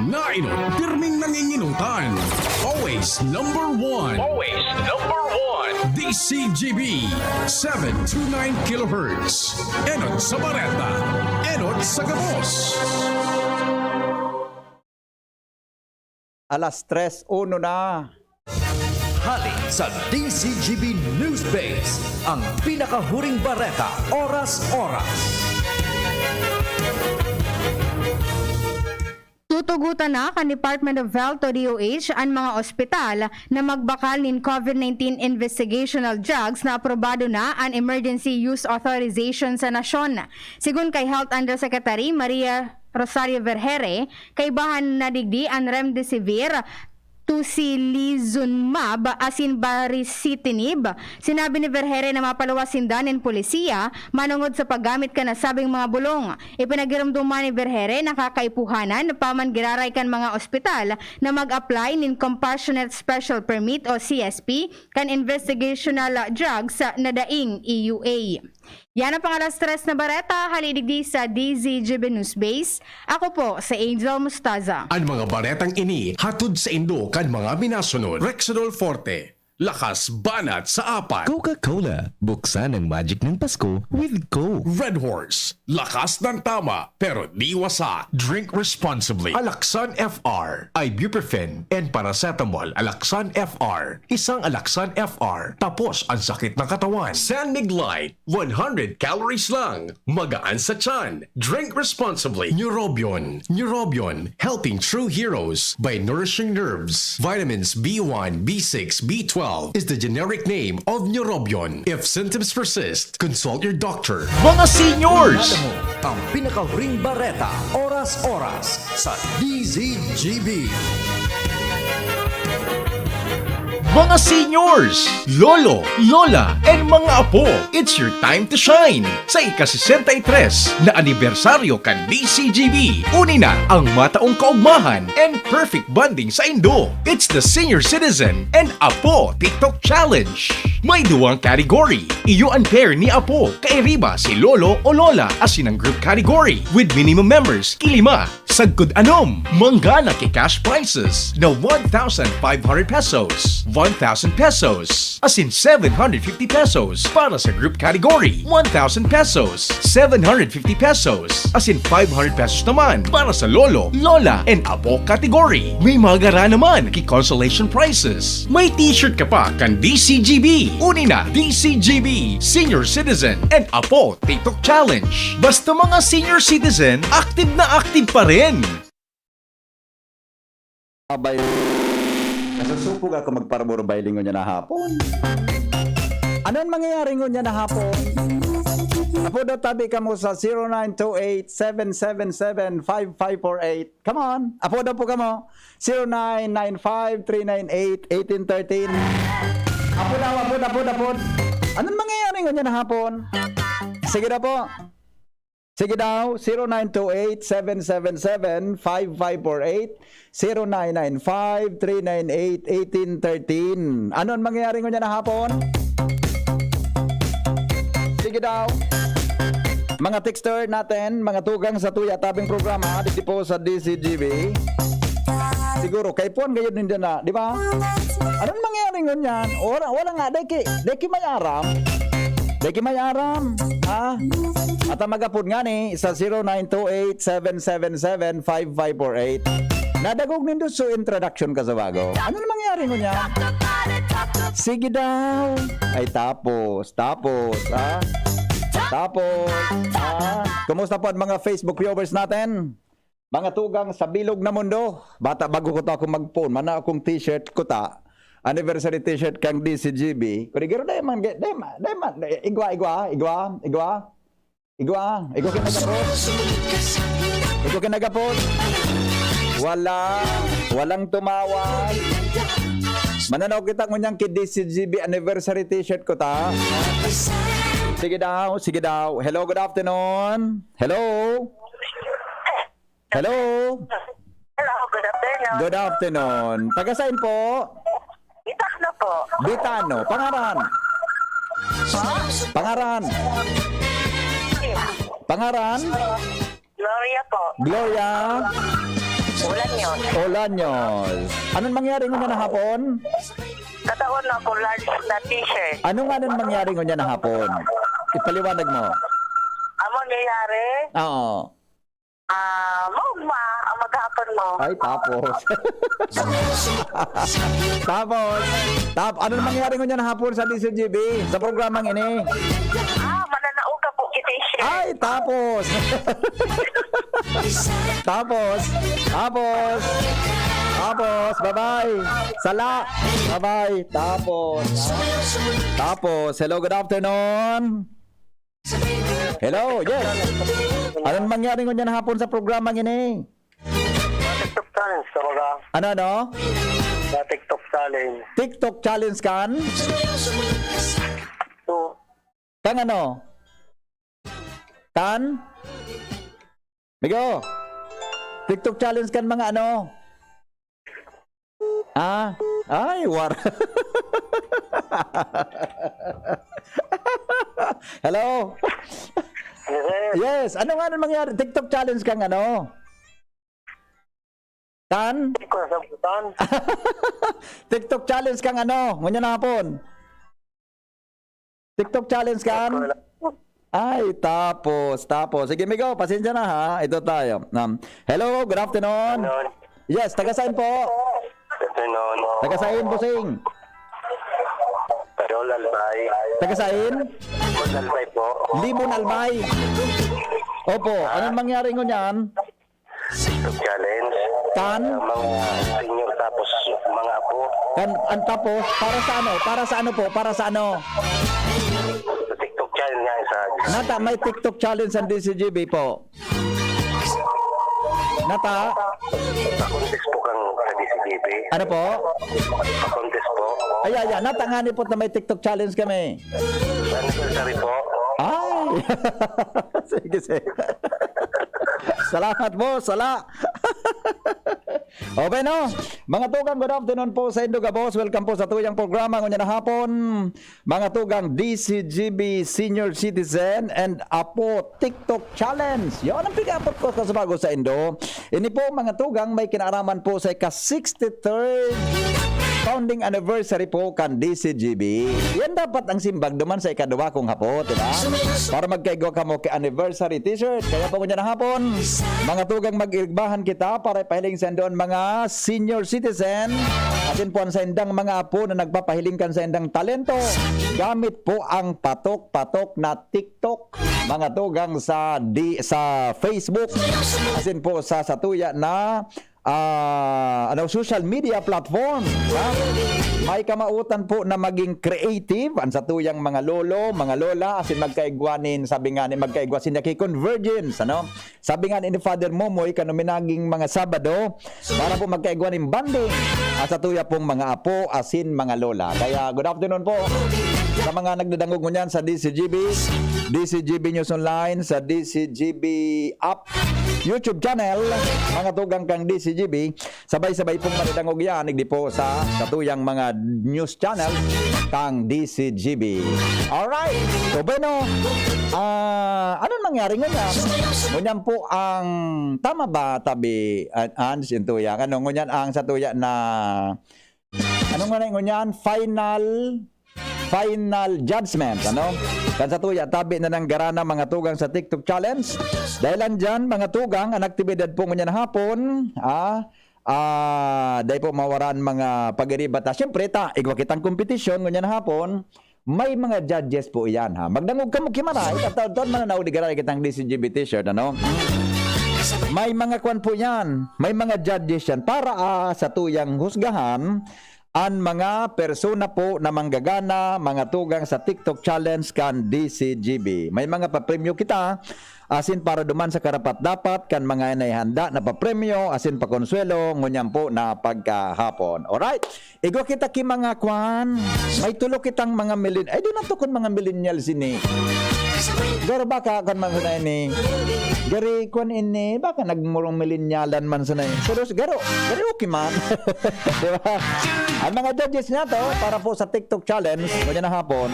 Nainot, pirming nanginginutan. Always number one. Always number one. DCGB 729 kHz. Enot sa Bareta. Enot sa Gabos. Alas 3:01 na. Hali sa DCGB News Base, ang pinakahuring bareta, oras-oras. Tutugutan na kan Department of Health o DOH ang mga ospital na magbakal nin COVID-19 investigational drugs na aprobado na ang emergency use authorization sa nasyon. Sigun kay Health Undersecretary Maria Rosario Vergere, kay bahan na digdi ang remdesivir, Tocilizumab asin baricitinib. Sinabi ni Vergere na mapaluwasin danin polisiya manungod sa paggamit ka na sabing mga bulong. Ipinagiramduman ni Vergere na kakaipuhanan paman giraray kan mga ospital na mag-apply nin Compassionate Special Permit o CSP kan investigational drugs na daing EUA. Yan ang pangalas 3 na bareta, halidigdi sa DZGB News Base. Ako po sa Angel Mustaza. Ang mga baretang ini hatod sa Indo kan mga minasunod. Rexidol Forte. Lakas banat sa apat. Coca-Cola, buksan ang magic ng Pasko with Coke. Red Horse. Lakas ng tama pero di wasa. Drink responsibly. Alaksan FR. Ibuprofen and paracetamol. Alaksan FR. Isang Alaksan FR. Tapos ang sakit ng katawan. San Mig Light. 100 calories lang. Magaan sa tiyan. Drink responsibly. Neurobion. Neurobion. Helping true heroes by nourishing nerves. Vitamins B1, B6, B12 is the generic name of Neurobion. If symptoms persist, consult your doctor. Mga seniors! Alam mo, ang pinakahuring bareta, oras-oras sa DZGB. Mga seniors, lolo, lola, and mga apo, it's your time to shine! Sa ika-63 na anibersaryo kan DCGB, uni na ang mataong kaugmahan and perfect bonding sa Indo. It's the Senior Citizen and Apo TikTok Challenge. May duwang category. Iyo ang pair ni Apo, kay riba si lolo o lola asin ang group category with minimum members kilima. Sagkod anom, manggana kay cash prizes na 1,500 pesos, 1,000 pesos, as in 750 pesos para sa group category, 1,000 pesos, 750 pesos, as in 500 pesos naman para sa lolo, lola, and apo category. May magara naman kay consolation prizes. May t-shirt ka pa kan DCGB. Uni na, DCGB, Senior Citizen, and Apo TikTok Challenge. Basta mga senior citizen, active na active pa rin. Abay, nasusupog ako magparaburo-bailing niya na hapon. Ano ang mangyayari niya na hapon? Apo daw tabi ka mo sa 0928-777-5548. Come on. Apo daw po ka mo. 0995-398-1813. Apo daw. Ano ang mangyayari niya na hapon? Sige daw po. Sige daw, 0928-777-5548, 0995-398-1813. Ano ang mangyayari niya na hapon? Sige daw. Mga texter natin, mga tugang sa tuya tabing programa, dito po sa DCGB. Siguro, kay Puan gayon din na, di ba? Anong mangyayari niyan? Wala nga, deki may aram. Deki may aram, ha? At ang magapod nga ni sa 0928-777-5548. Nadagog nindo so introduction ka sa bago. Ano na mangyari ko niya? Sige daw. Ay tapos, ha? Kumusta po ang mga Facebook viewers natin? Mga tugang sa bilog na mundo. Bata bago ko to ako mag-phone, mana akong t-shirt ko ta. Anniversary t-shirt kang DCGB. Kurigero dai man igwa kinagapot. Walang tumawag. Mananaw kita ngunyang kid DCGB anniversary t-shirt ko ta. Sige daw. Hello, good afternoon. Hello, good afternoon. Good afternoon. Taga saan po? Bitano po. Bitano. Pangaran? Gloria po. Gloria. Olaños. Anong mangyari ngunya na hapon? Kataon ako large na t-shirt. Anong mangyari ngunya na hapon? Ipaliwanag mo. Amo nangyayari, Oo. maugma ang maghapon mo. Ay, tapos. Anong mangyari ngunya na hapon sa DCGB? Sa programang ini? Mananaog ka po t-shirt. Ay, tapos. Tapos. Bye-bye. Sala. Bye-bye. Tapos. Hello, good afternoon. Hello, yes. Anong mangyari ngunya na hapon sa programang ini? TikTok challenge ka ba? Ano? Sa TikTok challenge. TikTok challenge kan? So, Kang ano? Kan? Migo. TikTok challenge kan mga ano? Ay, war. Hello? Yes, ano nga mangyari? TikTok challenge kang ano? Kan? hindi ko nasabutan. TikTok challenge kang ano? Ngunya na hapon. TikTok challenge kan? Ay, tapos. Sige, Migo, pasensya na ha. Ito tayo. Hello, good afternoon. Yes, taga saan po? Afternoon. Taga saan, Busing? Pero lalbay. Taga saan? Lalbay po. Libon Albay. Opo, anong mangyari ngunyan? TikTok challenge. Kan? Mga senior tapos mga apo. Ang tapos, para sa ano? Para sa ano po? Para sa ano? Sa TikTok challenge nga sa Nata, may TikTok challenge ang DCGB po. Nata, contest po kang sa DCGP. ano po? Contest po. Ay, nata nga ni po na may TikTok challenge kami. Sa anniversary po. Ay! sige. Salamat po, sala. Okay no? Mga tugang, good afternoon po sa Indo Boss. Welcome po sa tuyang programa ngunya na hapon. Mga tugang DCGB Senior Citizen and Apo TikTok Challenge. Yan ang pig-apot ko sa bago sa Indo. Ini po mga tugang may kinaraman po sa ika-63rd founding anniversary po kan DCGB. Yan dapat ang simbag duman sa ikaduwa kong hapon, diba? Para magkaigwa ka mo kay anniversary t-shirt. Kaya po ngunya na hapon, mga tugang mag-irigbahan kita para ipahiling sa doon mga senior citizen. Atin po ang sa indang mga apo na nagpapahiling kan sa indang talento. Gamit po ang patok-patok na TikTok. Mga tugang sa Facebook. Atin po sa satuya na social media platform. May kamautan po na maging creative ang satuyang mga lolo, mga lola asin magkaigwanin, sabi nga ni magkaigwa sinaki convergence, ano? Sabi nga ni Father Momoy kanuminaging mga Sabado para po magkaigwanin banding ang satuya pong mga apo asin mga lola. Kaya good afternoon po sa mga nagdadangog ngunyan sa DCGB News Online, sa DCGB app, YouTube channel, mga tugang kang DCGB, sabay-sabay pong manidangog yan, hindi po sa katuyang mga news channel kang DCGB. Alright, so bueno, anong nangyari ngunyan? Ngunyan po ang, tama ba tabi, Hans, yung tuyang, ngunyan ang satuya na, anong ngunyan, final judgment, ano? Kan sa tuya, tabi na ng garana mga tugang sa TikTok challenge. Dahil dyan, mga tugang, ang aktibidad po ngunyan hapon, dahil po mawaran mga pag-iribata. Siyempre, igwa kitang kompetisyon ngunyan hapon, may mga judges po yan, ha? Magdangog ka mo kimara, ikataon mananaw di garana kitang DCGB t-shirt, ano? May mga kwan po yan, may mga judges yan para sa tuyang husgahan ang mga persona po na manggagana, mga tugang sa TikTok Challenge kan DCGB. May mga papremyo kita, asin para duman sa karapat-dapat kan mga naihanda na papremyo, asin pa konsuelo, ngunyan po na pagkahapon. Alright, igwa kita ki mga kwan, may tulo kitang mga ay doon na to kun mga millennials ini. Garo baka kan mga ini, gari kwan ini, baka nagmurong millennialan man sa na pero garo okay man. Diba? Ang mga judges na to, para po sa TikTok Challenge, ganyan na hapon.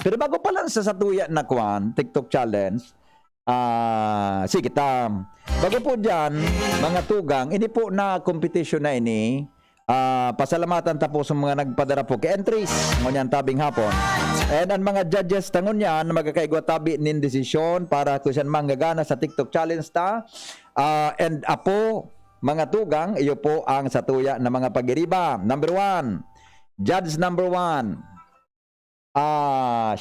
Pero bago pa lang sa satuya na kwan, TikTok Challenge, Sige, bago po dyan, mga tugang, hindi po na competition na ini. Pasalamatan ta po sa mga nagpadara po kay entries ngunyan tabing hapon. And ang mga judges tangon yan magkakaigwa tabi nin desisyon para kung saan manggagana sa TikTok challenge ta. And apo, mga tugang, iyo po ang satuya na mga pagiriba. Number 1, judge number 1.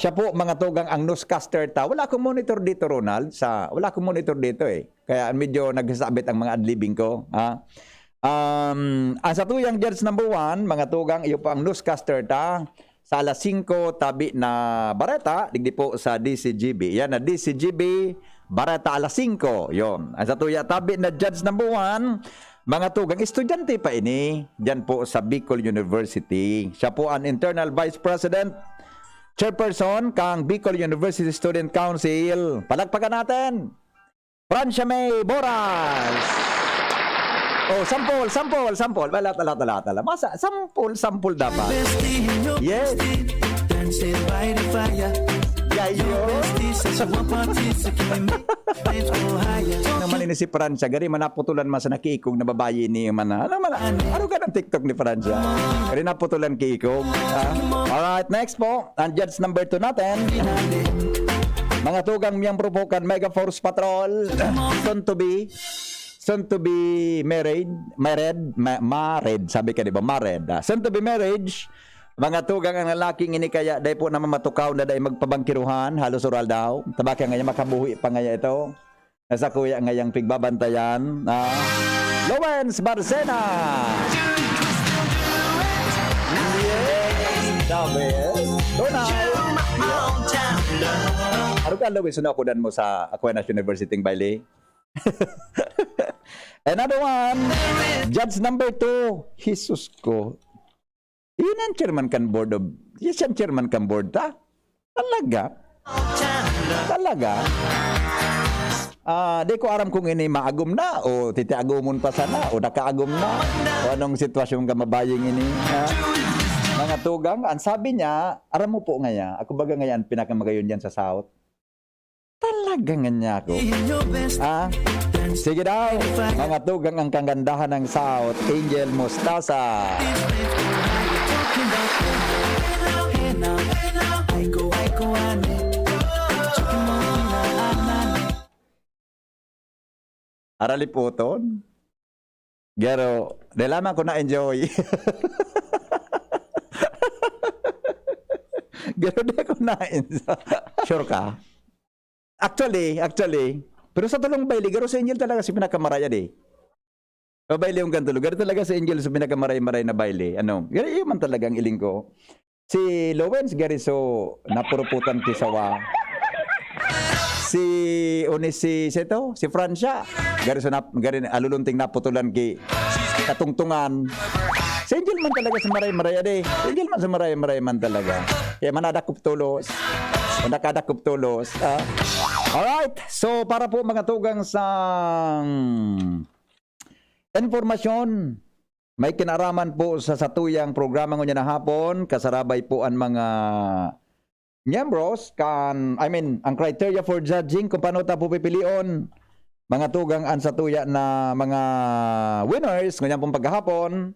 Siya po mga tugang ang newscaster ta. Wala akong monitor dito, Ronald. Wala akong monitor dito eh. Kaya medyo nagsasabit ang mga adlibing ko. Ang satuyang judge number 1, mga tugang, iyo po ang newscaster ta. Sa alas 5, tabi na Bareta, digdi po sa DCGB. Yan na DCGB, Bareta alas 5. Yon. Ang satuya tabi na judge number 1, mga tugang, estudyante pa ini. Diyan po sa Bicol University. Siya po ang internal vice president, chairperson kang Bicol University Student Council. Palagpagan natin, Francia May Boras. Oh, sample. Wala. Masa, sample dapat. Yes. Naman ini si Francia, gari manaputulan mas nakiikog na babayi ni mana. Ano ka ng TikTok ni Francia? Gari naputulan kiikog. Alright, next po, ang judge number 2 natin. Mga tugang miyembro po kan Mega Force Patrol, soon to be married, sabi ka diba, married. Soon to be marriage, mga tugang ang lalaking ini kaya dahil po naman matukaw na dahil magpabangkiruhan, halos oral daw. Tabaka ngayon makabuhi pa ngayon ito. Nasa kuya ngayang pigbabantayan. Lawrence Barcena. Yes, sabi. Donald. Ano ka, Lawrence, sunakudan mo sa Aquinas University ng Bailey? Another one, judge number 2. Jesus ko. Yun ang chairman kan board of... Yes, ang chairman kan board, ta? Talaga? Di ko aram kung ini maagom na o titiagumon pa sana o nakaagom na o anong sitwasyon ka mabaying ini. Mga tugang, ang sabi niya, aram mo po ngaya, ako baga ngayon pinakamagayon dyan sa South. Talaga nga niya ako. Sige daw, mga tugang ang kagandahan ng South, Angel Mostasa. Araliputon. Pero, nalaman ko na-enjoy. Pero di ko na-enjoy. Sure ka? Actually, pero sa tulong baili, garo sa Angel talaga si pinakamaraya di. O baili yung gantulo, garo talaga si Angel sa pinakamaray-maray na baili. Ano, garo yun man talaga ang iling ko. Si Lawrence Gariso, napuruputan kisawa. Si Francia, Gariso alulunting naputulan ki katungtungan. Si Angel man talaga sa maray-maray di. Si Angel man sa maray-maray man talaga. Kaya manadakop tulos. O nakadakop tulos. Alright, so para po mga tugang sa informasyon, may kinaraman po sa satuyang programa ngayon na hapon, kasarabay po ang mga miyembros, ang criteria for judging, kung paano ta po pipilion, mga tugang ang satuya na mga winners, ngayon pong paghahapon,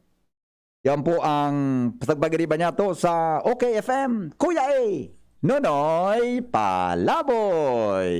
yan po ang pagbagiriba niya to sa OKFM, Kuya A. Nonoy Palaboy.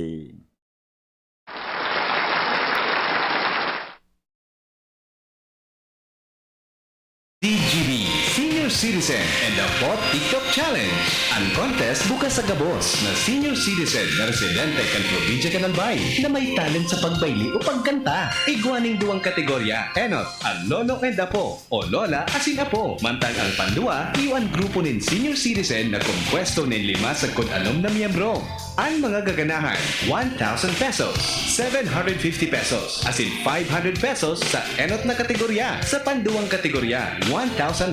DGB Senior Citizen and the Bot TikTok Challenge. Ang contest bukas sa gabos na senior citizen na residente kan probinsya kan Albay na may talent sa pagbayli o pagkanta. Iguaning duwang kategorya. Enot, ang lolo and apo o lola asin apo. Mantang ang pandua, iwan grupo nin senior citizen na kumpwesto nin 5 sa kun-anom na miyembro. Ang mga gaganahan, 1,000 pesos, 750 pesos, asin 500 pesos sa enot na kategorya. Sa panduwang kategorya, 1,500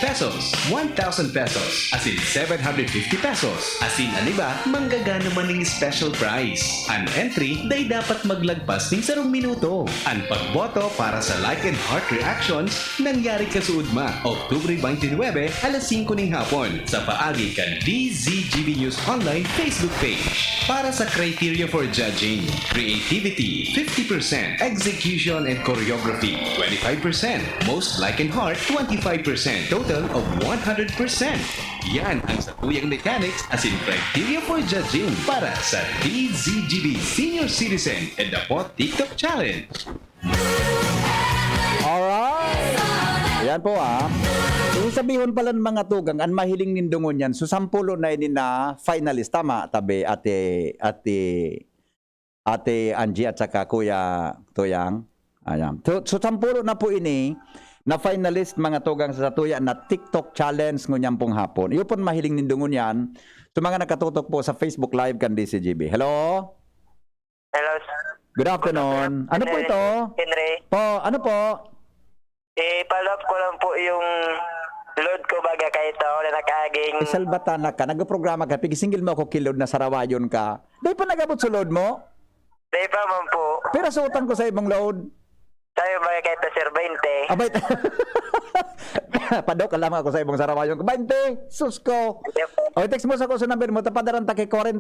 pesos, 1,000 pesos, as in 750 pesos. As in, aniba, manggaga naman ng special prize. Ang entry, day dapat maglagpas ng 0 minuto. Ang pagboto para sa like and heart reactions, nangyari kasuudma, Oktubre 29, alas 5 ng hapon, sa paagi kan DZGB News Online Facebook page. Para sa criteria for judging, creativity, 50%, execution and choreography, 25%, most like and heart, 25%, total of 100%. Yan ang satuyang mechanics as in criteria for judging para sa DZGB Senior Citizen and the Pot TikTok Challenge. Alright. Yan po Yung sabihin pala ng mga tugang, ang mahiling nindungon yan, so 10 na ini na finalist. Tama, tabi, ate Angie at saka Kuya Tuyang. Ayan. So 10 na po ini na finalist mga tugang sa tuya na TikTok challenge ngunyan pong hapon. Iyo po mahiling nindungon yan. So mga nakatutok po sa Facebook Live kan DCGB. Hello? Hello, sir. Good afternoon. Ano po ito? Henry. Po, ano po? Follow up ko lang po yung load ko baga kahit ako na nakaging... Salbatana ka, nagprograma ka, pigisingil mo ako kilod na sarawayon ka. Di pa nagabot sa load mo? Di pa man po. Pero suotan ko sa ibang load. Sayo baga kahit na sir 20. Abay, padok, alam ako sa ibang sarawayon ko. 20, sus ko. O, text mo sa ko sa number mo, tapadaran ta kay 40.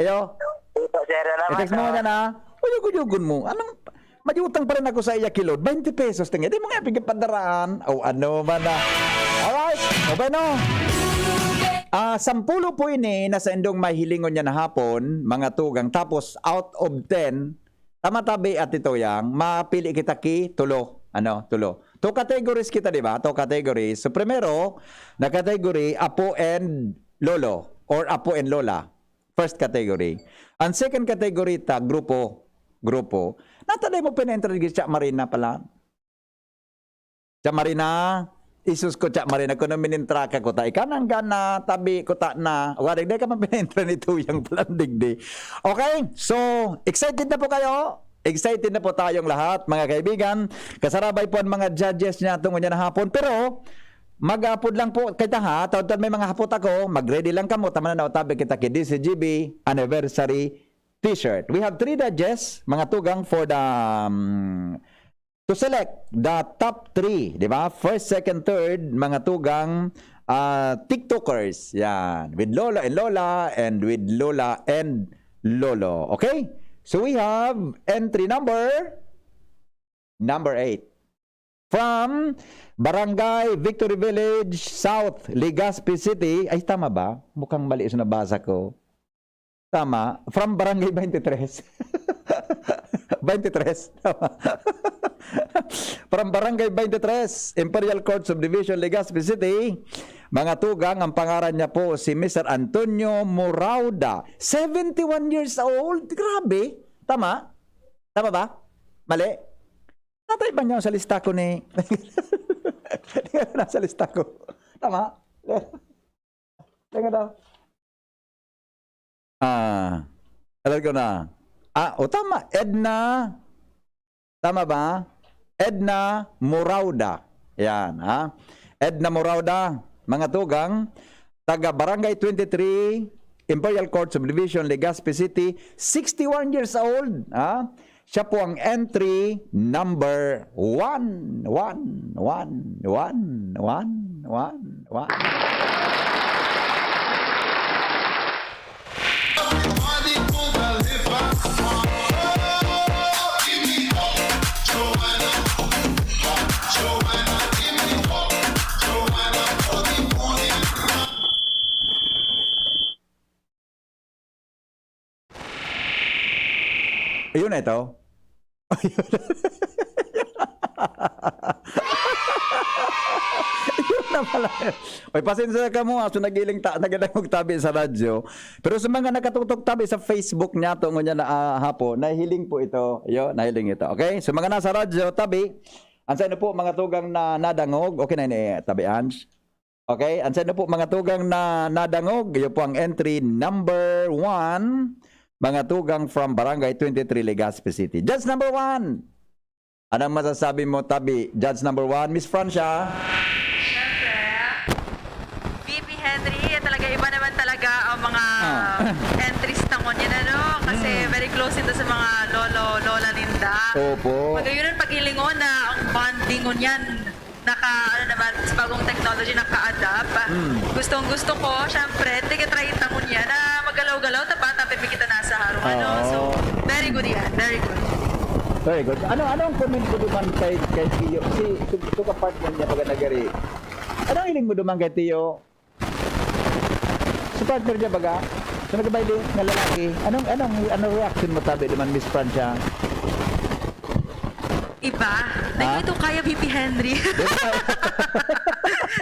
Ayo. Ito, sir, naman. I-text mo nga na. Uyugun mo. Anong, Madiutang pa rin ako sa iya kilod. 20 pesos. Tingnan, di mo nga pigil padaraan. O ano man na. Alright. O bueno. 10 po ini nasa indong mahilingon niya na hapon, mga tugang. Tapos out of 10, tama-tabi at ito yang, mapili kita tulo. Tulo. 2 categories kita, di ba? 2 categories. So primero, na category, apo and lolo. Or apo and lola. First category. Ang second category ta, grupo. Natanay mo pina-introduce Chak Marina pala. Chak Marina, isus ko Chak Marina, kung minintraka ko ta, ikanang gana, tabi ko ta na, warig ka man pina-intro nito yung palandigdi. Okay, so, excited na po kayo? Excited na po tayong lahat, mga kaibigan. Kasarabay po ang mga judges niya tungo niya na hapon, pero, mag-upload lang po kita ha, taon may mga hapot ako, mag-ready lang kamo, tama na tabi kita kay DCGB Anniversary T-shirt. We have 3 judges, mga tugang, for the to select the top 3, di ba? First, second, third, mga tugang TikTokers. Yan. With Lola and Lola and with Lola and Lolo. Okay? So we have entry number 8. From Barangay Victory Village, South, Legazpi City. Ay, tama ba? Mukhang mali sa nabasa ko. Tama. From Barangay 23. 23. Tama. From Barangay 23, Imperial Court Subdivision, Legazpi City. Mga tugang, ang pangalan niya po si Mr. Antonio Morauda. 71 years old. Grabe. Tama? Tama ba? Mali? Natay ba niya sa lista ko ni... Nasa lista ko. Tama? Tingnan daw. Alam ko na. Tama. Edna. Tama ba? Edna Morauda. Yan, ha? Edna Morauda. Mga tugang, taga Barangay 23, Imperial Court Subdivision, Legazpi City, 61 years old, ha? Siya po ang entry number 1. Ayun na ito. Ayun na pala. Oy, pasensya ka mo. So nagiling nagadangog tabi sa radyo. Pero sa mga nakatutok tabi sa Facebook niya, tungo niya na hapon, nahiling po ito. Ayun, nahiling ito. Okay? So mga nasa radyo, tabi. Ansa na po mga tugang na nadangog. Okay na ini, tabi Ange. Okay? Ansa na po mga tugang na nadangog. Ayun po ang entry number 1. Mga tugang from Barangay 23, Legazpi City. Judge number 1. Anong masasabi mo, tabi? Judge number 1, Miss Francia? Siyempre, Henry. Talaga iba naman talaga ang mga entries tangon yan, ano? Kasi very close ito sa mga lolo, lola ninda. Opo. Magayon pagilingon na ang bondingon yan ano naman, sa bagong technology naka-adapt. Gustong-gusto ko, syempre, tiga-try tangon yan na magalaw-galaw, tapos kita nasa harong, ano? So, very good yan, very good. Very good. Ano ang comment mo duman kay Tiyo? Si ito ka partner niya pag nagari. Ano ang hiling mo duman kay Tiyo? Si partner niya baga? So nagbabayli nga lalaki. Anong reaction mo tabi duman Miss Francia? Iba? Ito kaya VP Henry.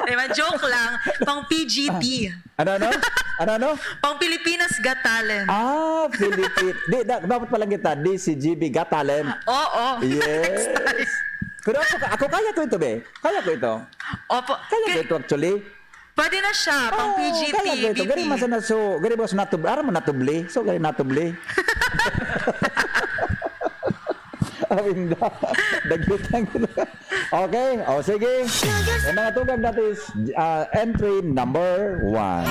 Diba, joke lang. Pang PGT. Ano? Pang Pilipinas Got Talent. Philippine. Dapat palang kita, DCGB Got Talent. Oo. Yes. Pero ako kaya ko ito, be. Kaya ko ito. Opo. Kaya ko ito actually. Pwede na siya. Pang PGT. Kaya ko ito. VP. Gari mas natubli. Aram mo natubli. So, gari natubli. Awinda. Dagitan ko na. Okay. O, sige. Yung mga tugag natin is entry number 1.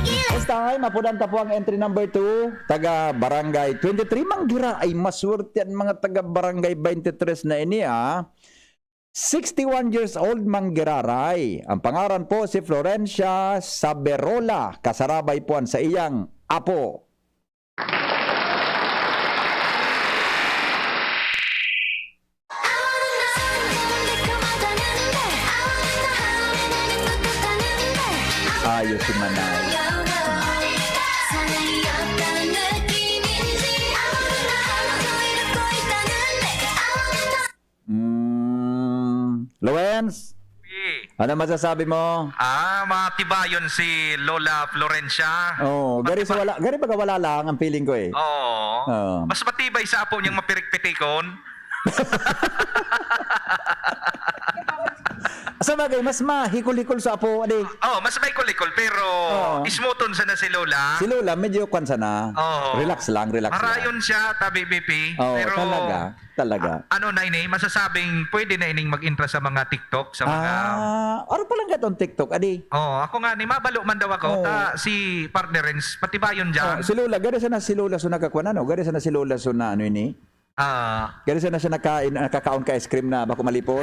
This time, mapunan po ang entry number 2. Taga Barangay 23. Manggira ay maswerte ang mga taga Barangay 23 na ini, 61 years old Manggiraray. Ang pangaran po si Florencia Saberola. Kasarabay po sa iyang apo. Ayos si Manay. Lawrence, ano masasabi mo? Matibayon si Lola Florencia. Gari baga wala lang ang feeling ko eh. Oo. Mas matibay sa apo niyang mapirikpitikon. Sa bagay, mas mahikol-hikol sa apo. Mas may kulikol pero ismuton sana si Lola. Si Lola, medyo kwansa na. Relax lang. Marayon siya, tabi BP. Pero talaga. Ano na ini, masasabing pwede na ining mag-intra sa mga TikTok, sa mga... Ano palang gatong TikTok, adi? Ako nga ni, mabalo man daw ako. Si partnerins, patibayon dyan. Si Lola, gari sana si Lola so nakakuan gari sana si Lola so na ano ini? Gari sana siya nakakaon ka ice cream na bako malipot.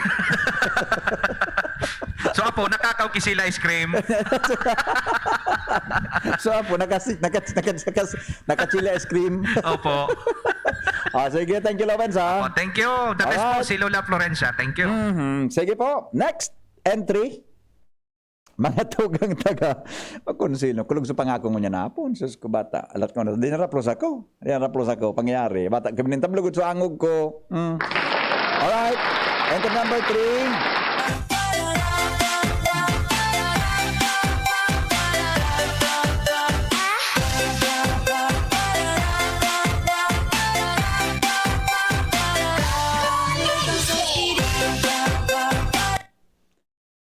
So apo, nakakaw sila ice cream. So apo, nakachila ice cream. Opo. Sige, thank you Lawrence Thank you. The best po si Lola Florencia. Thank you. Sige po. Next entry. Mga tugang taga magkonsilo. Kulog sa pangako mo niya na apon. Sus ko bata. Alat ko na. Di naraplos ako. Pangyayari. Bata, kami nintamlugod sa angog ko. Alright. Entry number 3.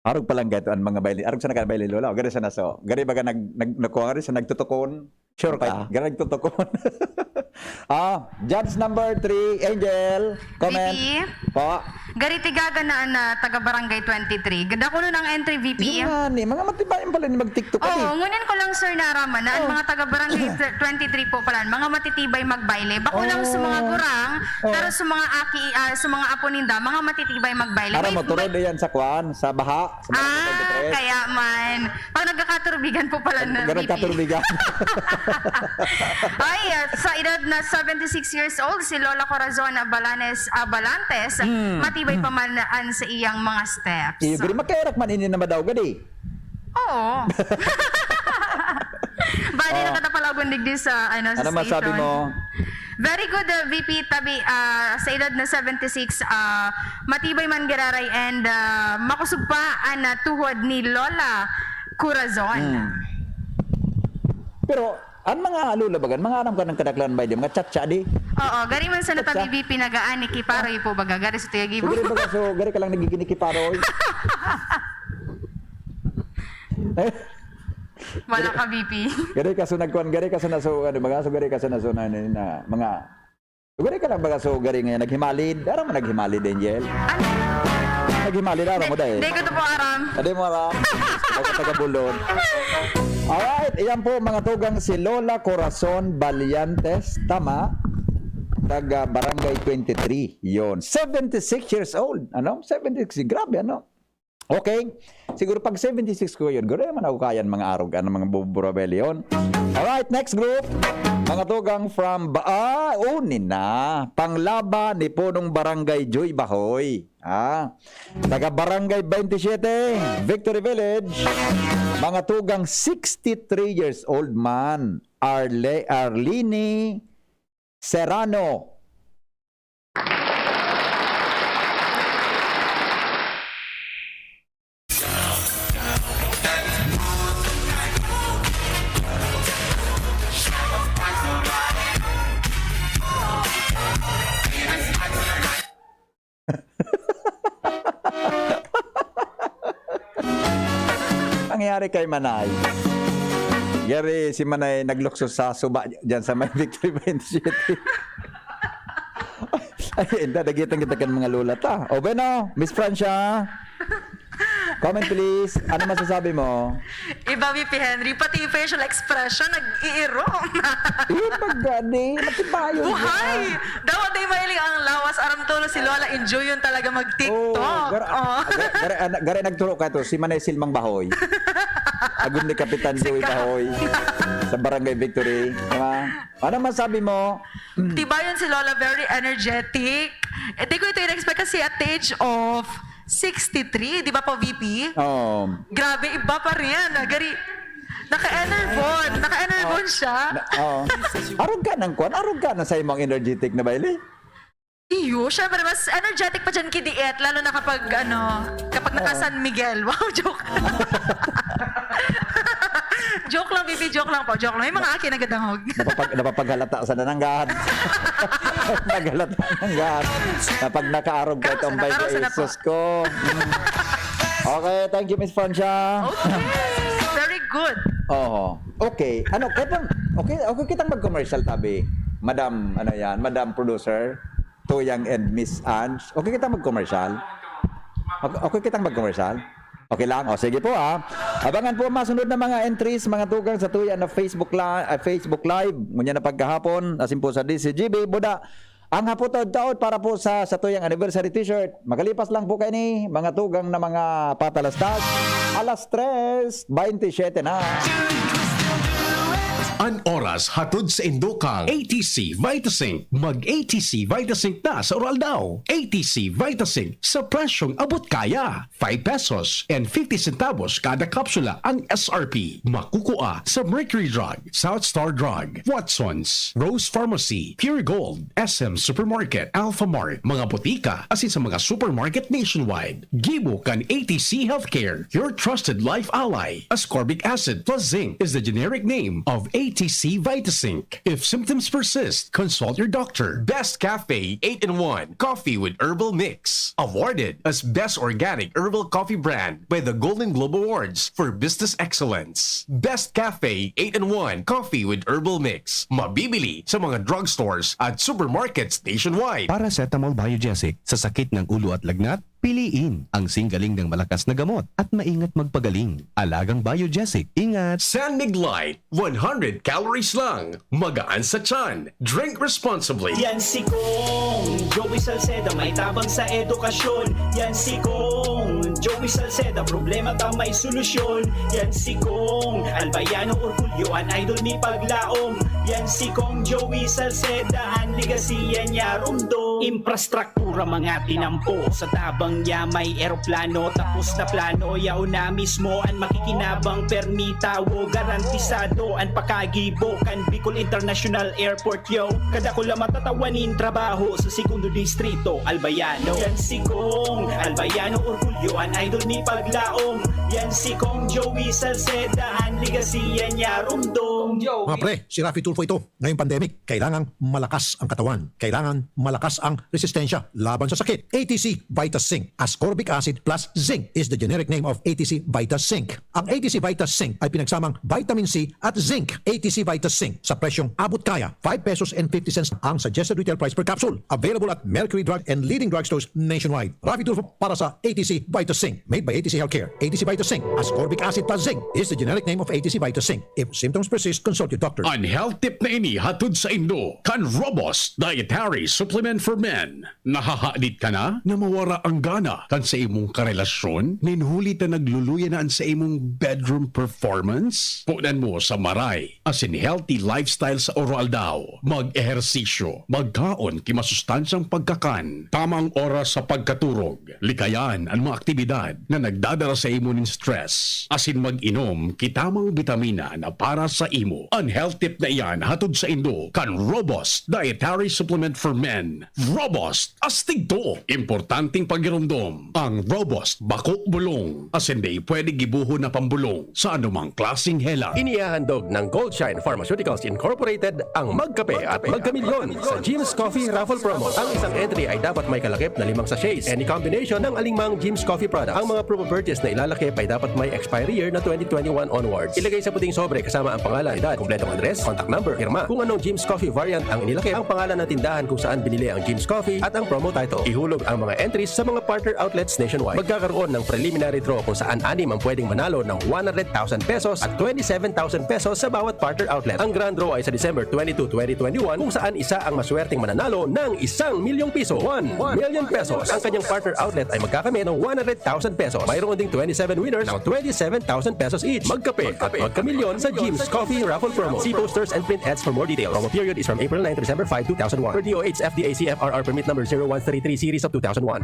Arog pa lang gato ang mga baili. Arog sa nakabaili Lola. Gari sa naso. Gari baga nagkuha sa nagtutukon. Sure ka? Gari nagtutukon. Judge number 3, Angel. Comment. VP? Po. Gari tigaga na taga Barangay 23. Ganda ko nun ang entry, VP. Mga matibayan pala ni mag-TikTok. Ngunin ko lang, sir, naraman na ang mga taga Barangay 23 po pala, mga matitibay magbayle. Bako lang sa mga gurang, pero sa mga sa mga aponinda, mga matitibay magbayle. Para mo, turod yan sa kwan, sa baha. Sa kaya man. Pag nagkakaturbigan po pala na, VP. Nagkakaturbigan. Sa edad na 76 years old, si Lola Corazon Abalantes, matibay pamanaan sa iyang mga steps. Gari magkairak man ini na madaw, gadi. Oo. Bali nakatapalagon digdi sa sa ano masabi mo? Very good, VP Tabi. Sa edad na 76, matibay man giraray and makusog pa ang tuhod ni Lola Corazon. Pero ang mga alulabagan, mga anam ka ng kadaklan ba di mga chat-chat di? Oo, gari man sa natabi VP nagaan ni Kiparoy po baga. Gari sa tuyagi mo. Gari baga, so gari ka lang nagiging ni Kiparoy. Wala ka, VP. Gari ka so nagkuhan, gari ka so naso, baga, so gari ka so naso na mga, so gari ka lang baga, so gari ngayon naghimalid. Ara mo naghimalid, Angel? Ano? maghimali na mo dahil. Hindi ko ito po aram. Adi mo alam. Ako taga-bulon. Alright, iyan po mga tugang si Lola Corazon Valiantes. Tama? Taga Barangay 23. Yon. 76 years old. Ano? 76. Grabe, ano? Okay. Siguro pag 76 ko yun, gano'n naman ako kayan mga arogan ng mga buburabeli yun. Alright, next group. Mga tugang from unin na. Panglaba ni Punong Barangay Joy Bahoy. Taga Barangay 27, Victory Village. Mga tugang 63 years old man. Arlene Serrano. Nangyari kay Manay. Gary, si Manay naglukso sa suba dyan sa may Victory 27. Ay, nagitang kita kan mga lula ta. O bueno, Miss Francia. Comment please. Ano masasabi mo? Iba, VP Henry, pati yung facial expression, nag-iirong. Pagani, matibayo. Buhay! Dapat ay mahiling ang lawas. Aram tulo si Lola, enjoy yun talaga mag-TikTok. Gari nagturo ka to, si Manay Silmang Bahoy. Agum ni Kapitan Joey Bahoy sa Barangay Victory. Diba? Ano masabi mo? Diba yun si Lola, very energetic. Di ko ito in-expect kasi at the age of 63, di ba po, VP? Grabe, iba pa rin. Gari, naka-enervon siya. Arog ka ng kwan? Arog ka na sa imong energetic na baili? Iyo, syempre, mas energetic pa dyan kidiet, lalo na kapag naka San Miguel. Wow, joke. Joke lang, baby, joke lang po, joke lang. May mga akin na gadangog. Napapaghalata sa nananggahan. Naghalata nananggahan. Napag nakaarog ka itong bay ka Jesus ko. Okay, thank you, Miss Francia. Okay, very good. Okay. Ano, okay kitang mag-commercial tabi. Madam, Madam Producer, Tuyang and Miss Ange. Okay kitang mag-commercial? Okay kitang mag-commercial? Okay lang. Sige po Abangan po masunod na mga entries, mga tugang sa Tuyan na Facebook Live. Ngunyan na pagkahapon, asin po sa DCGB. Buda, ang hapotod-taod para po sa Tuyang Anniversary T-shirt. Magalipas lang po kayo ni mga tugang na mga patalastas. Alas 3:27 na. An oras hatod sa Indokang ATC Vitasync. Mag-ATC Vitasync na sa oral daw. ATC Vitasync sa presyong abot kaya. 5 pesos and 50 centavos kada kapsula ang SRP. Makukuha sa Mercury Drug, South Star Drug, Watson's, Rose Pharmacy, Pure Gold, SM Supermarket, Alpha Mart, mga botika, asin sa mga supermarket nationwide. Gibo kan ATC Healthcare, your trusted life ally. Ascorbic acid plus zinc is the generic name of ATC Vitasync. If symptoms persist, consult your doctor. Best Cafe 8-in-1 Coffee with Herbal Mix. Awarded as Best Organic Herbal Coffee Brand by the Golden Globe Awards for Business Excellence. Best Cafe 8-in-1 Coffee with Herbal Mix. Mabibili sa mga drugstores at supermarkets nationwide. Paracetamol Biogesic sa sakit ng ulo at lagnat, piliin ang singgaling ng malakas na gamot at maingat magpagaling. Alagang Biogesic. Ingat! San Mig Light, 100 calories lang. Magaan sa tiyan. Drink responsibly. Yan si Kong Joey Salceda, may tabang sa edukasyon. Yan si Kong Joey Salceda, problema daw may solusyon. Yan si Kong Albayano Orgulyo, an idol ni Paglaom. Yan si Kong Joey Salceda, ang ligasiya niya rumdo. Infrastruktura mga tinampo, sa tabang niya may eroplano. Tapos na plano, yaw na mismo ang makikinabang permita. Wo garantisado ang pakagibo kan Bicol International Airport yo. Kada ko lang matatawanin trabaho sa segundo distrito Albayano. Yan si Kong Albayano Orgulyo, an idol ni Paglaom. Yan si Kong Joey Salceda, ang ligasiya niya rumdong. Mga pre, si Rafi Tulfo ito. Ngayong pandemic, kailangan malakas ang katawan. Kailangan malakas ang resistensya laban sa sakit. ATC Vitas Zinc. Ascorbic acid plus zinc is the generic name of ATC Vitas Zinc. Ang ATC Vitas Zinc ay pinagsamang vitamin C at zinc. ATC Vitas Zinc sa presyong abot kaya, 5 pesos and 50 cents ang suggested retail price per capsule. Available at Mercury Drug and leading drugstores nationwide. Rafi Tulfo para sa ATC Vitas Zinc. Made by ATC Healthcare. ATC Vitas Zinc. Ascorbic acid plus zinc is the generic name of ATC Vitas Zinc. If symptoms persist, consult your doctor. Ang health tip na ini hatod sa Indo, kan Robust Dietary Supplement for Men. Nahahalit ka na? Na mawara ang gana kan sa imong karelasyon? Ninhuli ta nagluluyaan sa imong bedroom performance? Punan mo sa Maray, as in healthy lifestyle sa oral daw. Mag-ehersisyo, magkaon kimasustansyang pagkakan, tamang oras sa pagkaturog, likayan ang mga aktibidad na nagdadala sa imo ning stress. Asin mag-inom kitamang bitamina na para sa imo. Ang health tip na iyan hatod sa Indo kan Robust Dietary Supplement for Men. Robust astig to. Importanteng pagirumdom. Ang Robust bako bulong. Asin di pwede gibuho na pambulong sa anumang klaseng hela. Inihahandog ng Goldshine Pharmaceuticals Incorporated ang Magkape at Magkamilyon sa Jim's Coffee Raffle Promo. Ang isang entry ay dapat may kalakip na 5 sachets. Any combination ng alingmang Jim's Coffee products. Ang mga promo purchase na ilalakip ay dapat may expiry year na 2021 onwards. Ilagay sa puting sobre kasama ang pangalan, edad, kumpletong address, contact number, firma. Kung anong Jim's Coffee variant ang inilakip, ang pangalan ng tindahan kung saan binili ang Jim's Coffee at ang promo title. Ihulog ang mga entries sa mga partner outlets nationwide. Magkakaroon ng preliminary draw kung saan 6 ang pwedeng manalo ng 100,000 pesos at 27,000 pesos sa bawat partner outlet. Ang grand draw ay sa December 22, 2021 kung saan isa ang maswerteng mananalo ng 1,000,000 piso. 1 million pesos. Ang kanyang partner outlet ay magkakamit ng 100,000 pesos. Mayroon ding 27 winners ng 27,000 pesos each. Magkape at magkamilyon sa Jim's Coffee Raffle Promo. See posters and print ads for more details. Promo period is from April 9 to December 5, 2001. Per DOH FDA CFRR permit number 0133 series of 2001.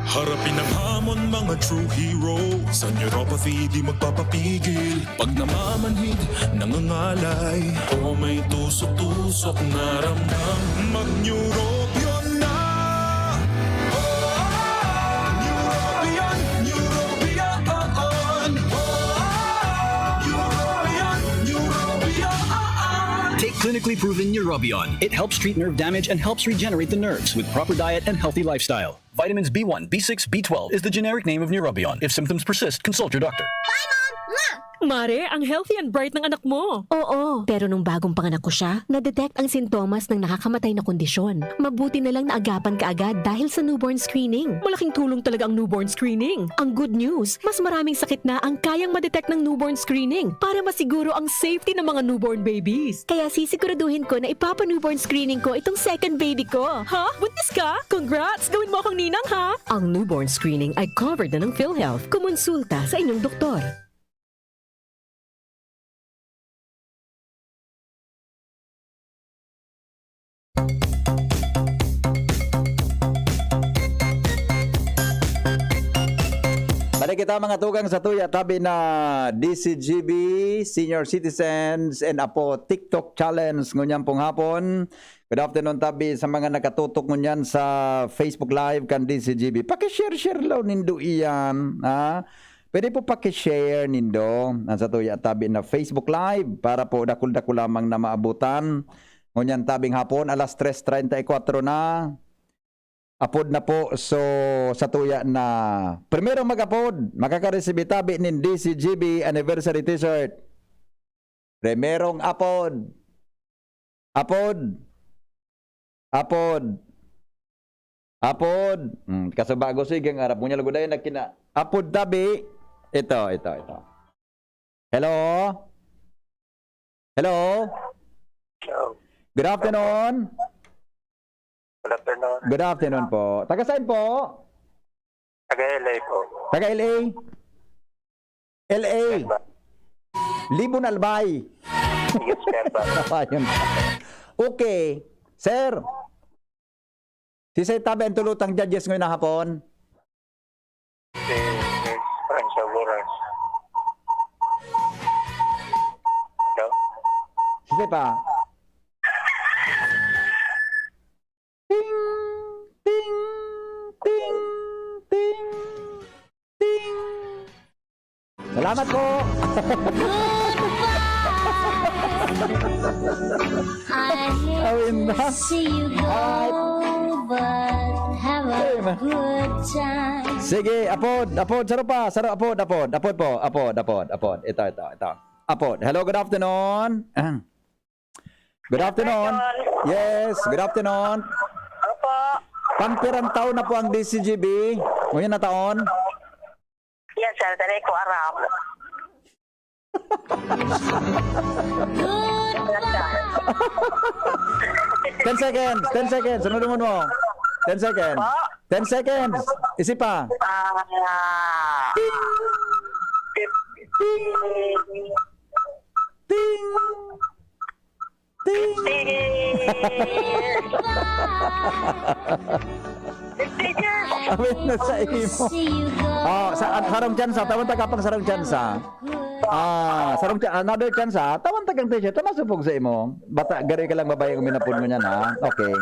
Harapin ang hamon mga true hero. Sa neuropathy di magpapapigil. Pag namamanhid, nangangalay, o may tusok-tusok na ramdam, mag-neurobion na. Neurobion, neurobion. Take clinically proven Neurobion. It helps treat nerve damage and helps regenerate the nerves with proper diet and healthy lifestyle. Vitamins B1, B6, B12 is the generic name of Neurobion. If symptoms persist, consult your doctor. Mare, ang healthy and bright ng anak mo. Oo, pero nung bagong panganak ko siya, na-detect ang sintomas ng nakakamatay na kondisyon. Mabuti na lang na agapan kaagad dahil sa newborn screening. Malaking tulong talaga ang newborn screening. Ang good news, mas maraming sakit na ang kayang ma-detect ng newborn screening para masiguro ang safety ng mga newborn babies. Kaya sisiguraduhin ko na ipapa-newborn screening ko itong second baby ko. Ha? Buntis ka? Congrats! Gawin mo akong ninang, ha? Ang newborn screening ay covered na ng PhilHealth. Kumonsulta sa inyong doktor. Balik kita mga tugang sa tuya tabi na DCGB, Senior Citizens and Apo TikTok Challenge ngunyan pong hapon. Good afternoon tabi sa mga nakatutok ngunyan sa Facebook Live kan DCGB. Paki-share lang nindo iyan. Ha? Pwede po paki-share nindo sa tuya tabi na Facebook Live para po dakul-dakul lamang na maabutan. Ngunyan tabing hapon, alas 3:34 na. Apod na po, so sa tuya na primero mag-apod, makaka-receive tabi nin DCGB anniversary t-shirt. Primerong apod. Apod. Apod. Apod. Kasabago sige ang arap. Munya laguday na kina. Apod tabi. Ito. Hello? Hello? Good afternoon. Good afternoon po. Taga saan po? Taga LA po. Taga LA? LA. Libon Albay. Yes, sir. Okay. Sir. Si Sir Tabi ang tulutang judges ngayon na hapon. Si Francia Boras. Hello? Si Sir pa. Salamat po. I hate to see you go, but Sige, apod, saro pa, apod po, apod. Ito. Apod, hello, good afternoon. Good afternoon. Yes, good afternoon. Opo. Pampirang taon na po ang DCGB. Ngayon na taon. Yan, sir. Dali ko arap. Ten seconds. Sunodin mo. 10 seconds. 10 seconds. Isip pa. Ting. Awit na sa imo. Sarong tsansa. Tawan ta kapang sarong tsansa. Another tsansa. Tawan ta kang t-shirt. Masupog sa imo. Bata, gari ka lang babae kung minapod mo niya na. Okay.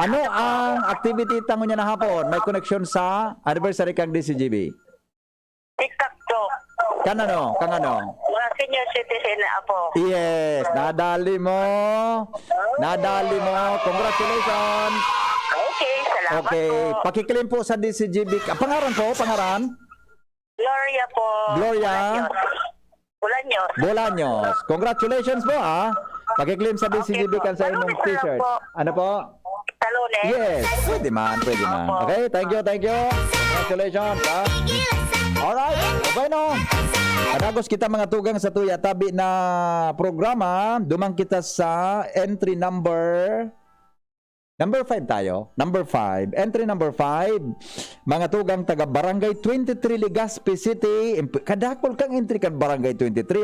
Ano ang activity tango niya na hapon? May connection sa anniversary kang DCGB? TikTok to. Kang ano? Mga senior citizen na po. Yes, nadali mo. Congratulations. Okay, salamat Okay, po. pakiklaim po sa DCGB. Pangaran po, Gloria po. Gloria Bolaños. Congratulations po Pakiklaim sa DCGB Okay po. kan sa imong Talones t-shirt. po. Ano po? Talones. Yes, pwede man. Opo. Okay, thank you. Congratulations, Alright, okay no. Adagos kita mga tugang sa tuya tabi na programa, dumang kita sa entry number 5 tayo. Number 5. Entry number 5. Mga tugang taga Barangay 23 Legazpi City. Kadakol kang entry kan Barangay 23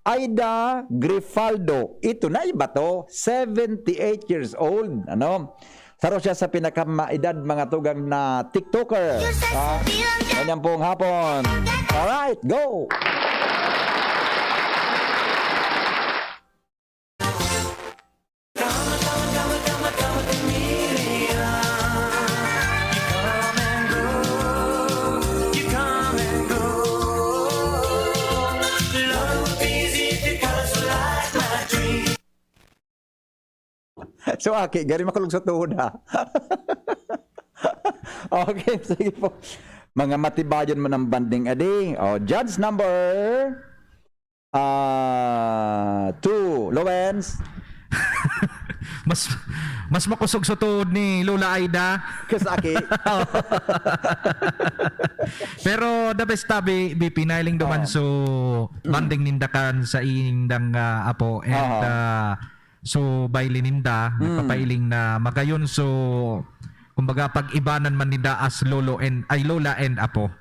Aida Grifaldo. Ito na iba to. 78 years old. Saro siya sa pinakamaedad mga tugang na TikToker. Ganyan pong hapon. Alright, go! So, gari makulog sa tuhod Okay, sige po. Mga matibayan mo ng banding adi. Judge number 2, Lowens. Mas makusog sa tuhod ni Lola Aida. Kasaki. Pero the best tabi pinailing duman so banding nindakan sa indang apo and so bailin ninda nagpapailing na magayon so kumbaga pag-ibanan man ninda as Lola and apo.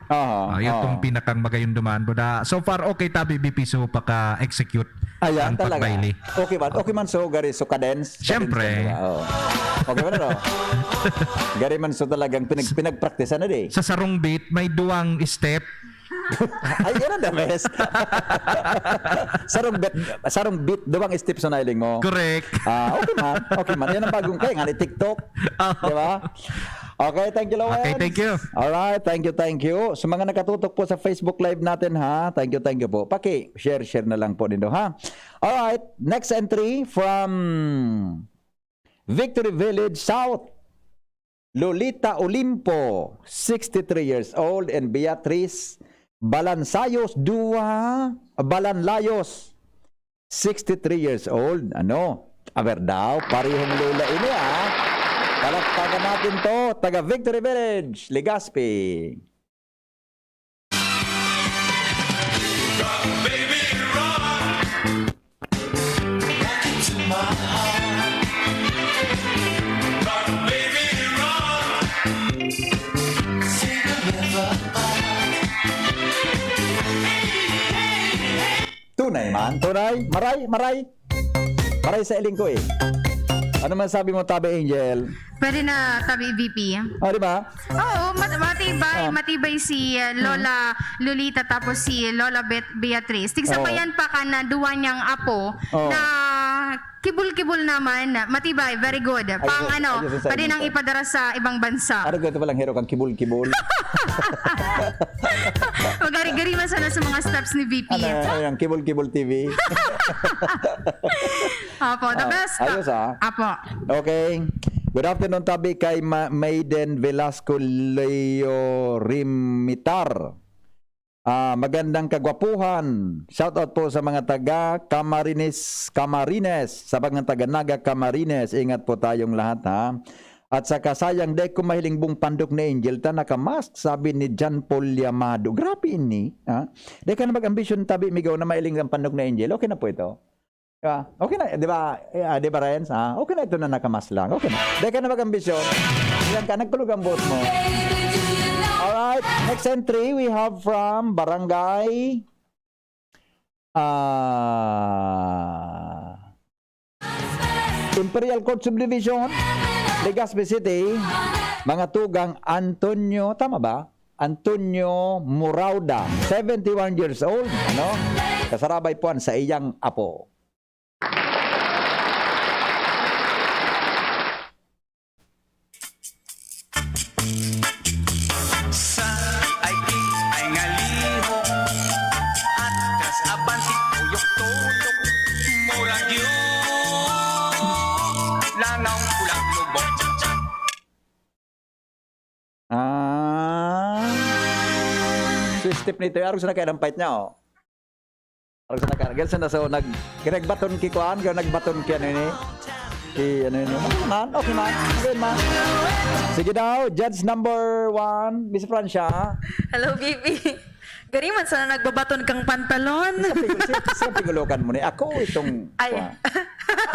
Yung pinakang magayon duman. So far okay tabi BP so paka-execute Ayan ang talaga. pagbaili. Okay man so gari so cadence. Siyempre. Okay man Gari man so talagang pinagpraktisan na di. Sa sarong beat may duwang step. Ay, yan ang the best. sarong beat, duwang steps na nailing mo. Correct. Okay man. Yan ang bagong kaya nga ni TikTok. Diba? Okay, thank you, Lowens. Okay, thank you. Alright, thank you. Sa mga nakatutok po sa Facebook Live natin thank you po. Share na lang po din Alright, next entry from Victory Village South. Lolita Olimpo, 63 years old, and Beatrice Balanlayos, 63 years old. Aber daw, parihong lula ini Palakpakan natin to, taga Victory Village, Legazpi. Tunay man. Maray sa iling ko Ano man sabi mo, Tabi Angel? Pwede na tabi VP. Di ba? Oo, matibay si Lola Lolita tapos si Lola Beatrice. Tigsabayan pa ka na duwa niyang apo na kibul-kibul naman. Matibay, very good. Pwede nang ipadara sa ibang bansa. Ano ganito palang hero kang kibul-kibul? Magari-gari man sana sa mga steps ni VP. Ano kibul-kibul TV? Apo, the best. Ayos Apo. Okay. Good afternoon, tabi kay Maiden Velasco Leo Rimitar. Magandang kagwapuhan. Shout out po sa mga taga Camarines, sa mga taga Naga Camarines. Ingat po tayong lahat, ha. At saka sayang dahil kung mahiling bung pandok na Angel ta nakamask, sabi ni John Paul Yamado. Grabe ini, ha. Dahil ka na mag-ambisyon tabi migaw na mahiling ang pandok na Angel. Okay na po ito. Okay na, di ba? Di ba, Renz? Okay na ito na nakamas lang. Okay na. Dahil ka na mag-ambisyon. Ilan ka, nagpulog ang vote mo. Alright, next entry we have from Barangay Imperial Court Subdivision, Legazpi City, mga tugang Antonio, tama ba? Antonio Murauda, 71 years old, ano? Kasarabay po sa iyang apo. Step nito, arog sa nakaya ng fight niya, oh. Arog sa nakaya. Gel sa naso, nagbaton ki kuan, nagbaton ki ano ini. Ano ini. Okay man. Okay man. Sige daw, judge number 1, Miss Francia. Hello, baby. Gari man sana nagbabaton kang pantalon. Siya pigulokan mo ni. Ako itong... Ay.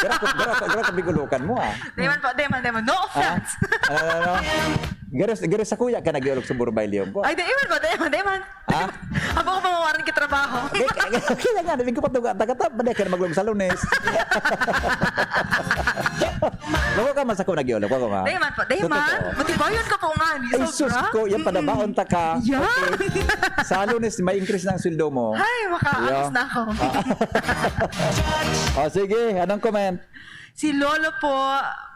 Gara ka pigulokan mo, ah. Deman po, deman. No offense. Gares sa kuya ka nag-iolog sa Burbay Leon po. Ay, deman po, deman. Ha? Abo ko pamawaran ki trabaho. Kaya nga, nabing ko patuga. Tagatap, ba ka na maglog sa Lunes. Loko ka man sa ko nag-iolog. Wako nga. Deman po, deman. Matibayon ka po nga. Ay, sus ko. Yan padabaon ta ka. Yeah. Okay. Sa Lunes, may increase ng sweldo mo. Ay, makaalis na ako. Sige, anong comment? Si Lolo po,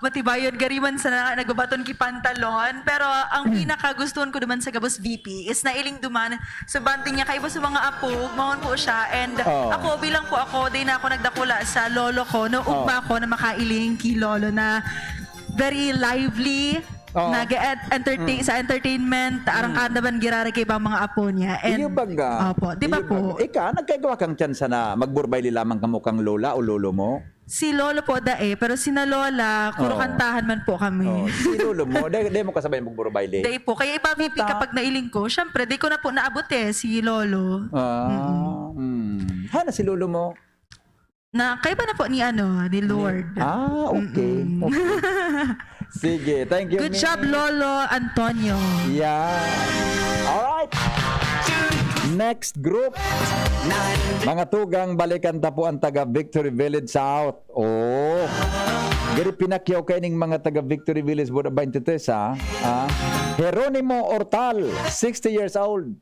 matibayon gariman sa nagbabaton ki pantalon. Pero ang pinakagustuhan ko naman sa Gabos VP is nailing duman sa banting niya kaiba sa mga apo, mahon po siya. And ako, bilang po ako, din ako nagdakula sa lolo ko, no ugma ko na makailing ki Lolo na very lively, nag-entertain sa entertainment, arang kada ban girare kay ba mga apo niya. And iyo baga. Opo, di ba po? Ika, nagkagawa kang tsansa na magburbay lamang kamukang lola o lolo mo? Si Lolo po pero si na Lola, kantahan man po kami. Si Lolo mo, di mo kasabay magburbay di? Di po, kaya ipa-VP kapag nailing ko, syempre, di ko na po naabot si Lolo. Hana si Lolo mo? Kaya ba na po ni Lord? Okay. Sige, thank you. Good job, Lolo Antonio. Yeah. Alright. Next group. Mga tugang balikan tapo ang taga Victory Village South. Gari pinakyaw kayo ng mga taga Victory Village Buda 23, ha? Jeronimo Ortal, 60 years old.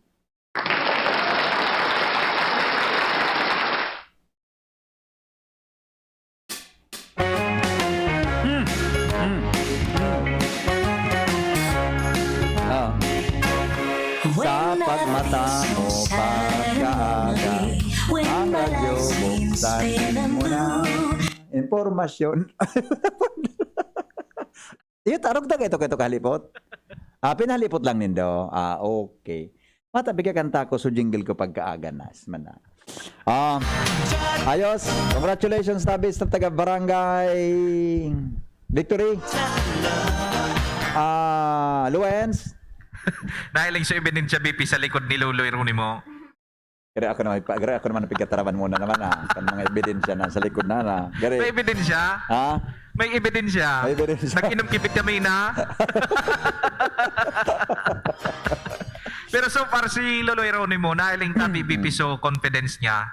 Sa pagmata mo pagkaaga, ang radyo buksan mo na. Informasyon. Iyo, tarog na ito kalipot. Pinalipot lang nindo. Okay. Matabi ka kanta ko, so jingle ko pagkaaganas. Ayos. Congratulations, Tabis, na taga Barangay Victory. Luens. Nahiling sa ebidensya BP sa likod ni Lolo Jeronimo. Gari ako naman pigkataraman muna naman, kan mga ebidensya na sa likod na. Gari. May ebidensya? Ha? May ebidensya? May ebidensya. Nag-inom kipit kami na. Pero so far si Lolo Jeronimo, nahiling tabi BP so confidence niya.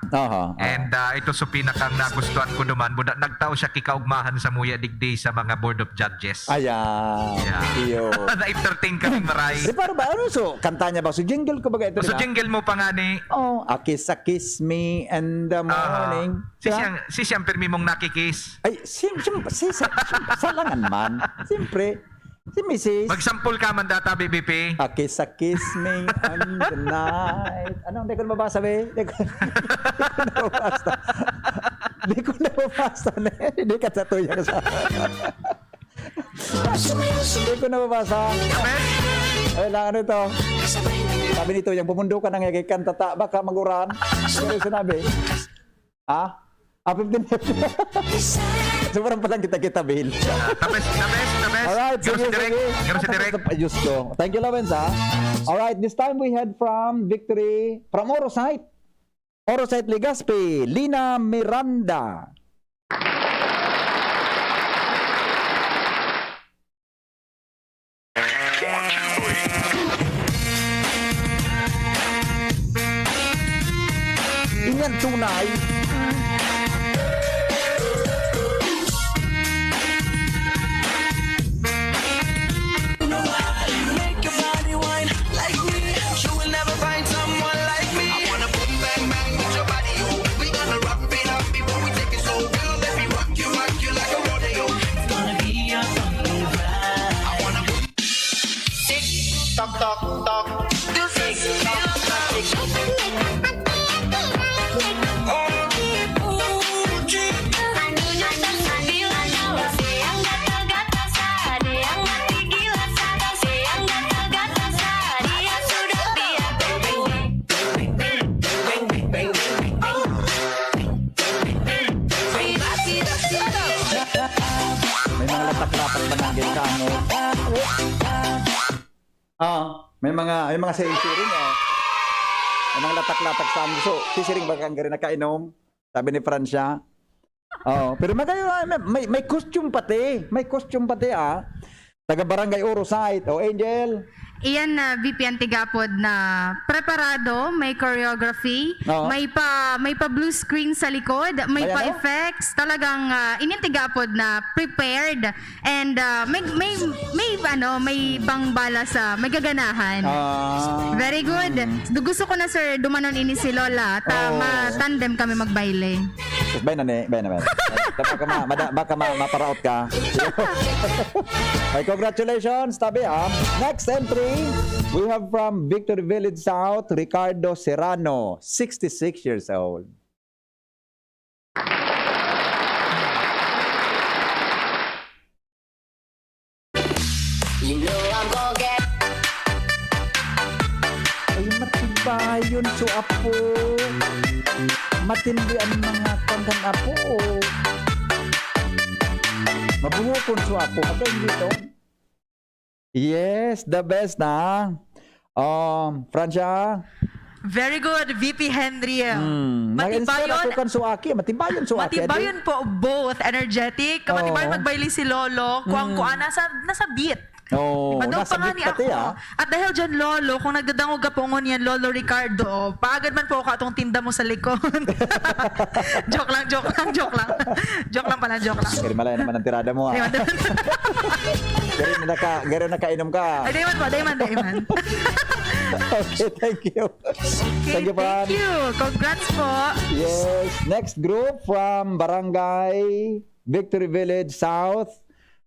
And ito so pinakang nagustuhan ko naman. Nagtao siya kikaugmahan sa muya digdi sa mga board of judges. Ayan. Iyo. Na-entertain kami maray. Di para ba? Ano so? Kanta niya ba? So jingle ko ba ito? So jingle mo pa nga ni? A kiss me in the morning. Si siyang permi mong nakikiss. Ay, salangan man. Siyempre. Si Mrs. Magsampol ka man data, BBP. A kiss me on the night. Ano? Hindi ko mabasa, be? Hindi ko na mabasa. Hindi ka sa tuya. Hindi ko nababasa. Ay lang, ano ito? Sabi nito, yung pumundo ka nang yagikan, tata, baka magurahan. Ano yung sinabi? Ha? 15 Sobrang palang kita-kita, Bill. Tapos. Alright, Garo si Direk. Garo si Direk. Diyos ko. Thank you, Lawrence, ha? Alright, this time we had from Victory, from Orosite. Orosite Legazpi, Lina Miranda. Inyan tunay. May mga latak-latak ba ng gilkano? May mga siring-siring May mga latak-latak sa amin. So, sisiring ba kang rin nakainom? Sabi ni Francia. Pero may costume pati. May costume pati Taga Barangay Orosite. Angel. Iyan na VP Antigapod na preparado, may choreography, may pa blue screen sa likod, may pa effects, talagang inintigapod na prepared and may bangbala sa may gaganahan. Very good. Gusto ko na sir dumanon ini si Lola tandem kami magbaile. Bay na. Baka maparaot ka. Hey, congratulations, tabi Next entry, we have from Victory Village South, Ricardo Serrano, 66 years old. You know I'm gonna get. Ay, matibay yun, so apo. Matindi ang mga kangkan apo. Mabuhukon, so apo. Magaling dito. Yes, the best na. Francia. Very good, VP Henry. Nag-inspire ako kan suaki. Matibayon suaki. Matibayon po, both energetic. Matibayon magbaili si Lolo. Kuang nasa beat. Nasa pa nga beat ni pati ako. At dahil dyan, Lolo, kung nagdadangog ka po ngon yan, Lolo Ricardo, paagad man po ka itong tinda mo sa likod. Joke lang. Joke lang pala. Kaya malaya naman ang tirada mo Gari nakainom ka. Ay, dayman. Okay, thank you. Thank you, Fran. Thank you. Congrats po. Yes. Next group from Barangay Victory Village South.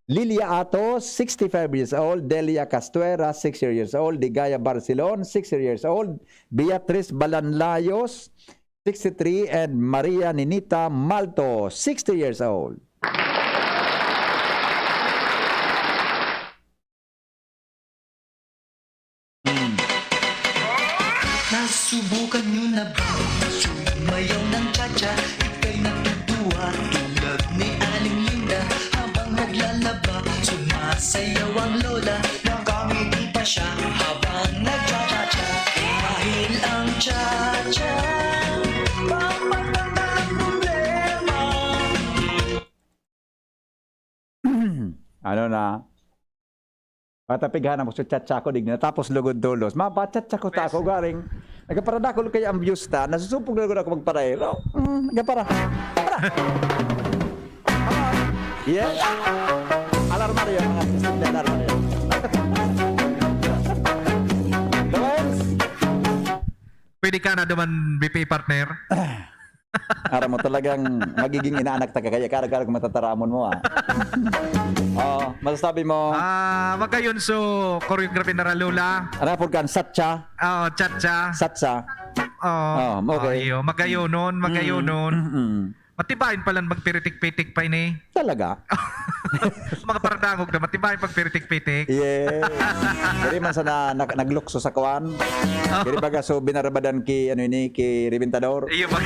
Lilia Atos, 65 years old. Delia Castuera, 60 years old. Digaya Barcelon, 60 years old. Beatriz Balanlayos, 63. And Maria Ninita Malto, 60 years old. Nasubukan nyo na ba? Sumayaw ng cha-cha, ika'y natutuwa. Tulad ni Aling Linda, habang naglalaba, sumasayaw ang lola. Nakangiti pa siya habang nagcha-cha-cha. Dahil ang cha-cha, pampatanda ang problema. Ano na? Patapighan mo sa chat-cha ko digna tapos lugod tulos. Mapachat-cha ko ta ako garing. Nagaparada ko kay ambius ta. Nasusupog na ako magparayro. Nagapara. Para. Yes. Alarma rin mga system na alarma rin. Lawrence? Pwede ka na naman VP partner. Ara mo talagang magiging inaanak ta kaya karag-karag matataramon mo masasabi mo? Magayon so choreography na Lola. Ano po kan satcha? Chatcha. Satsa. Okay. Magayon nun. Matibayin pala magpiritik-pitik pa ini. Talaga? Mga paradangog na matibayin pagpiritik-pitik. Yes. Diri man sa naglukso sa kuan. Diri baga so binarabadan ki ano ini ki Reventador. Iyo ba?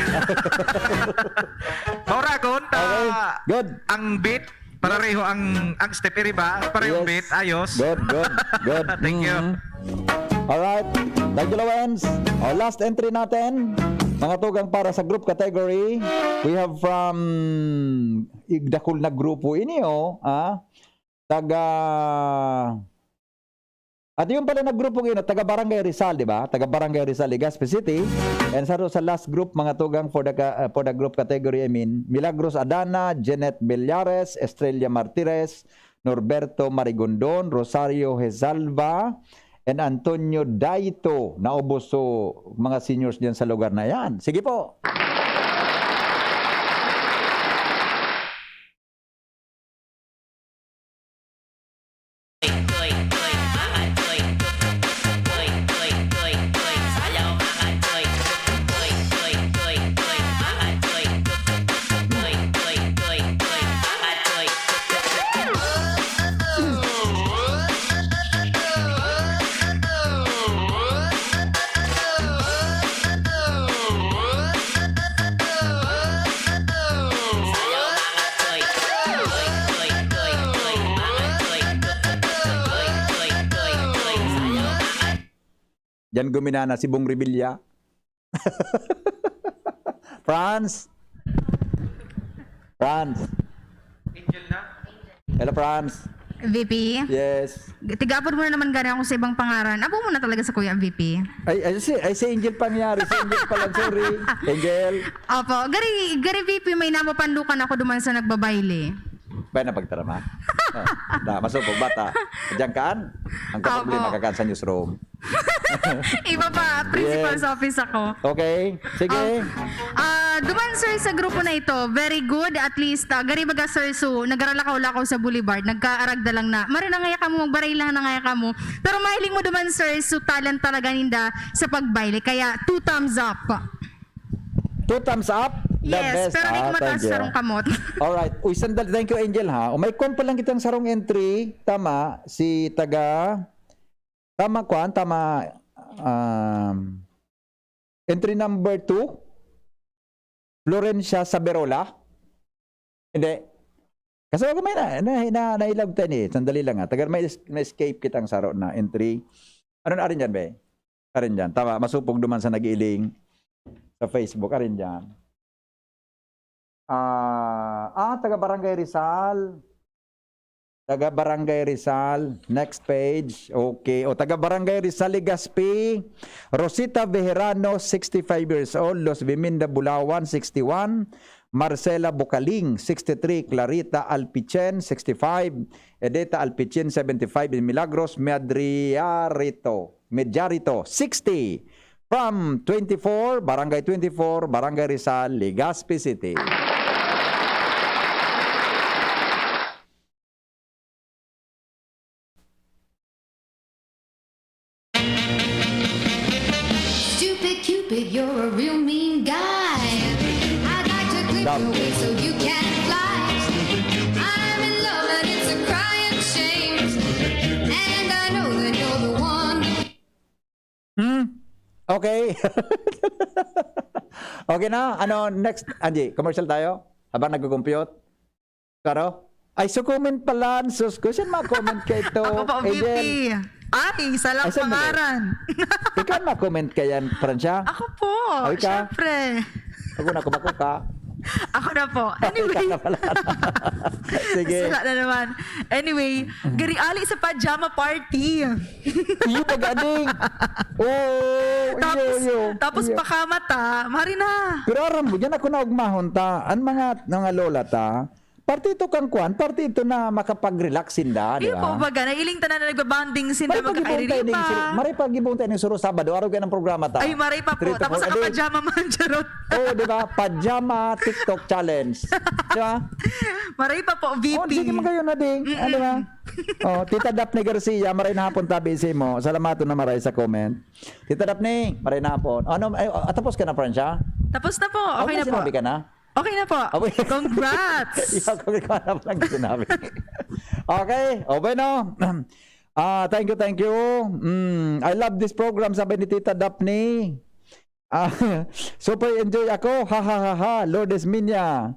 Mauragon Okay. Good. ang beat pareho ang step iri ba? Pareho Yes. beat ayos. Good, good, good. Thank you. Alright. Thank you, Lawrence. Our last entry natin, mga tugang para sa group category. We have from Igdakul na grupo ini taga at yung pala na grupo ino, taga Barangay Rizal, di ba? Taga Barangay Rizal, Legazpi City. And sa last group, mga tugang for the group category, I mean, Milagros Adana, Jeanette Villares, Estrella Martires, Norberto Marigondon, Rosario Hezalva, and Antonio Daito. Naubos so mga seniors diyan sa lugar na yan. Sige po. Diyan guminana si Bong Revilla. France. Hello, France. VP? Yes. Tigapon mo na naman gani ako sa ibang pangaran. Abo mo na talaga sa kuya, VP. Ay si Angel pangyari. Si Angel pala, sorry. Angel. Opo. Gari VP, may namapandukan ako duman sa nagbabayle. Ba na pagtarama. Masupog bata. Diyan ang problema kakaan sa newsroom. Iba pa, principal's office ako. Okay, sige. Duman sir sa grupo na ito, very good. At least, gari baga sir, so nagaralakaw-lakaw sa boulevard, nagkaaragda lang na. Mari na ngaya ka mo, magbaray lang na ngaya ka mo. Pero mahiling mo duman sir, so talent talaga ninda sa pagbayle. Kaya 2 thumbs up. 2 thumbs up? The Yes, best. pero di ko mataas sarong kamot. Alright. Uy, sandali. Thank you, Angel, ha. May kon pa lang kitang sarong entry. Tama. Si taga... Tama, Kwan. Tama. Entry number 2. Florencia Saberola. Hindi. Kasi wag may nailag tayo eh. Sandali lang, ha. Taga may escape kitang saro na entry. Ano na rin dyan, be? Arin dyan. Tama. Masupog duman sa nag-iiling sa Facebook. Arin dyan. Taga Barangay Rizal. Taga Barangay Rizal. Next page. Okay. O, taga Barangay Rizal, Legazpi. Rosita Bejerano, 65 years old. Los Biminda, Bulawan, 61. Marcela Bucaling, 63. Clarita Alpichen, 65. Edeta Alpichen, 75. Milagros Mediarito, 60. From 24, Barangay 24, Barangay Rizal, Legazpi City. Stupid Cupid, you're a real mean guy. I'd like to clip your wings so you can fly. I'm in love and it's a crying shame. And I know that you're the one. Okay. Okay na. Ano, next? Angie, commercial tayo? Habang nag-compute? Karo? Ay, so comment pala. Sus, ko siya ma-comment kay ito. Ako po, VP. Ay, isa lang pangaran. Ikaw ma-comment kayan, Francia? Ako po, Ay, ka? syempre. Ako na, kumako ka. Ako na po. Anyway. Sige. Sala na naman. Anyway, gari ali sa pajama party. Iyo pag-ading. Oh, Tapos pakamata, mari na. Pero aram mo, yan ako na ugmahon ta. Ang mga lola ta, partito kang kwan, partito na makapag-relax sinda, di Iyo ba? po baga, nailing tanan na nagbabanding sinda magkakairiripa. Maray pag-ibong tayo ng Suro Sabado, araw kayo ng programa ta. Ay, maray pa po. Tapos naka-pajama man, charot. Oo, di ba? Pajama TikTok challenge. Di ba? Maray pa po, VP. Oh, sige mo kayo na ding. Ano ba? Oh, Tita Daphne Garcia, maray na hapon tabi mo. Salamat na maray sa comment. Tita Daphne, maray na hapon. Ano, tapos ka na, Francia? Tapos na po. Okay na po. Sinabi ka na? Okay na po. Congrats! Ikaw na lang sinabi. Okay. O, bueno. Thank you. I love this program, sabi ni Tita Daphne. Super enjoy ako. Ha ha ha ha. Lourdes Minya.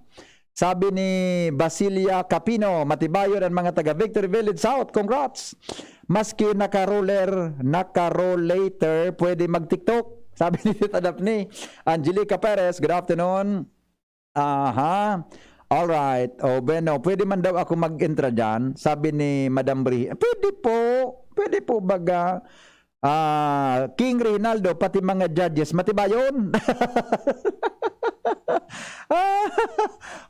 Sabi ni Basilia Capino, Matibayon ang mga taga Victory Village South. Congrats. Maski naka-rollator, pwede mag-TikTok. Sabi ni Tita Daphne. Angelica Perez, good afternoon. Alright. O, bueno, pwede man daw ako mag-intra dyan. Sabi ni Madam Bri. Pwede po baga. King Reynaldo, pati mga judges. Matibayon.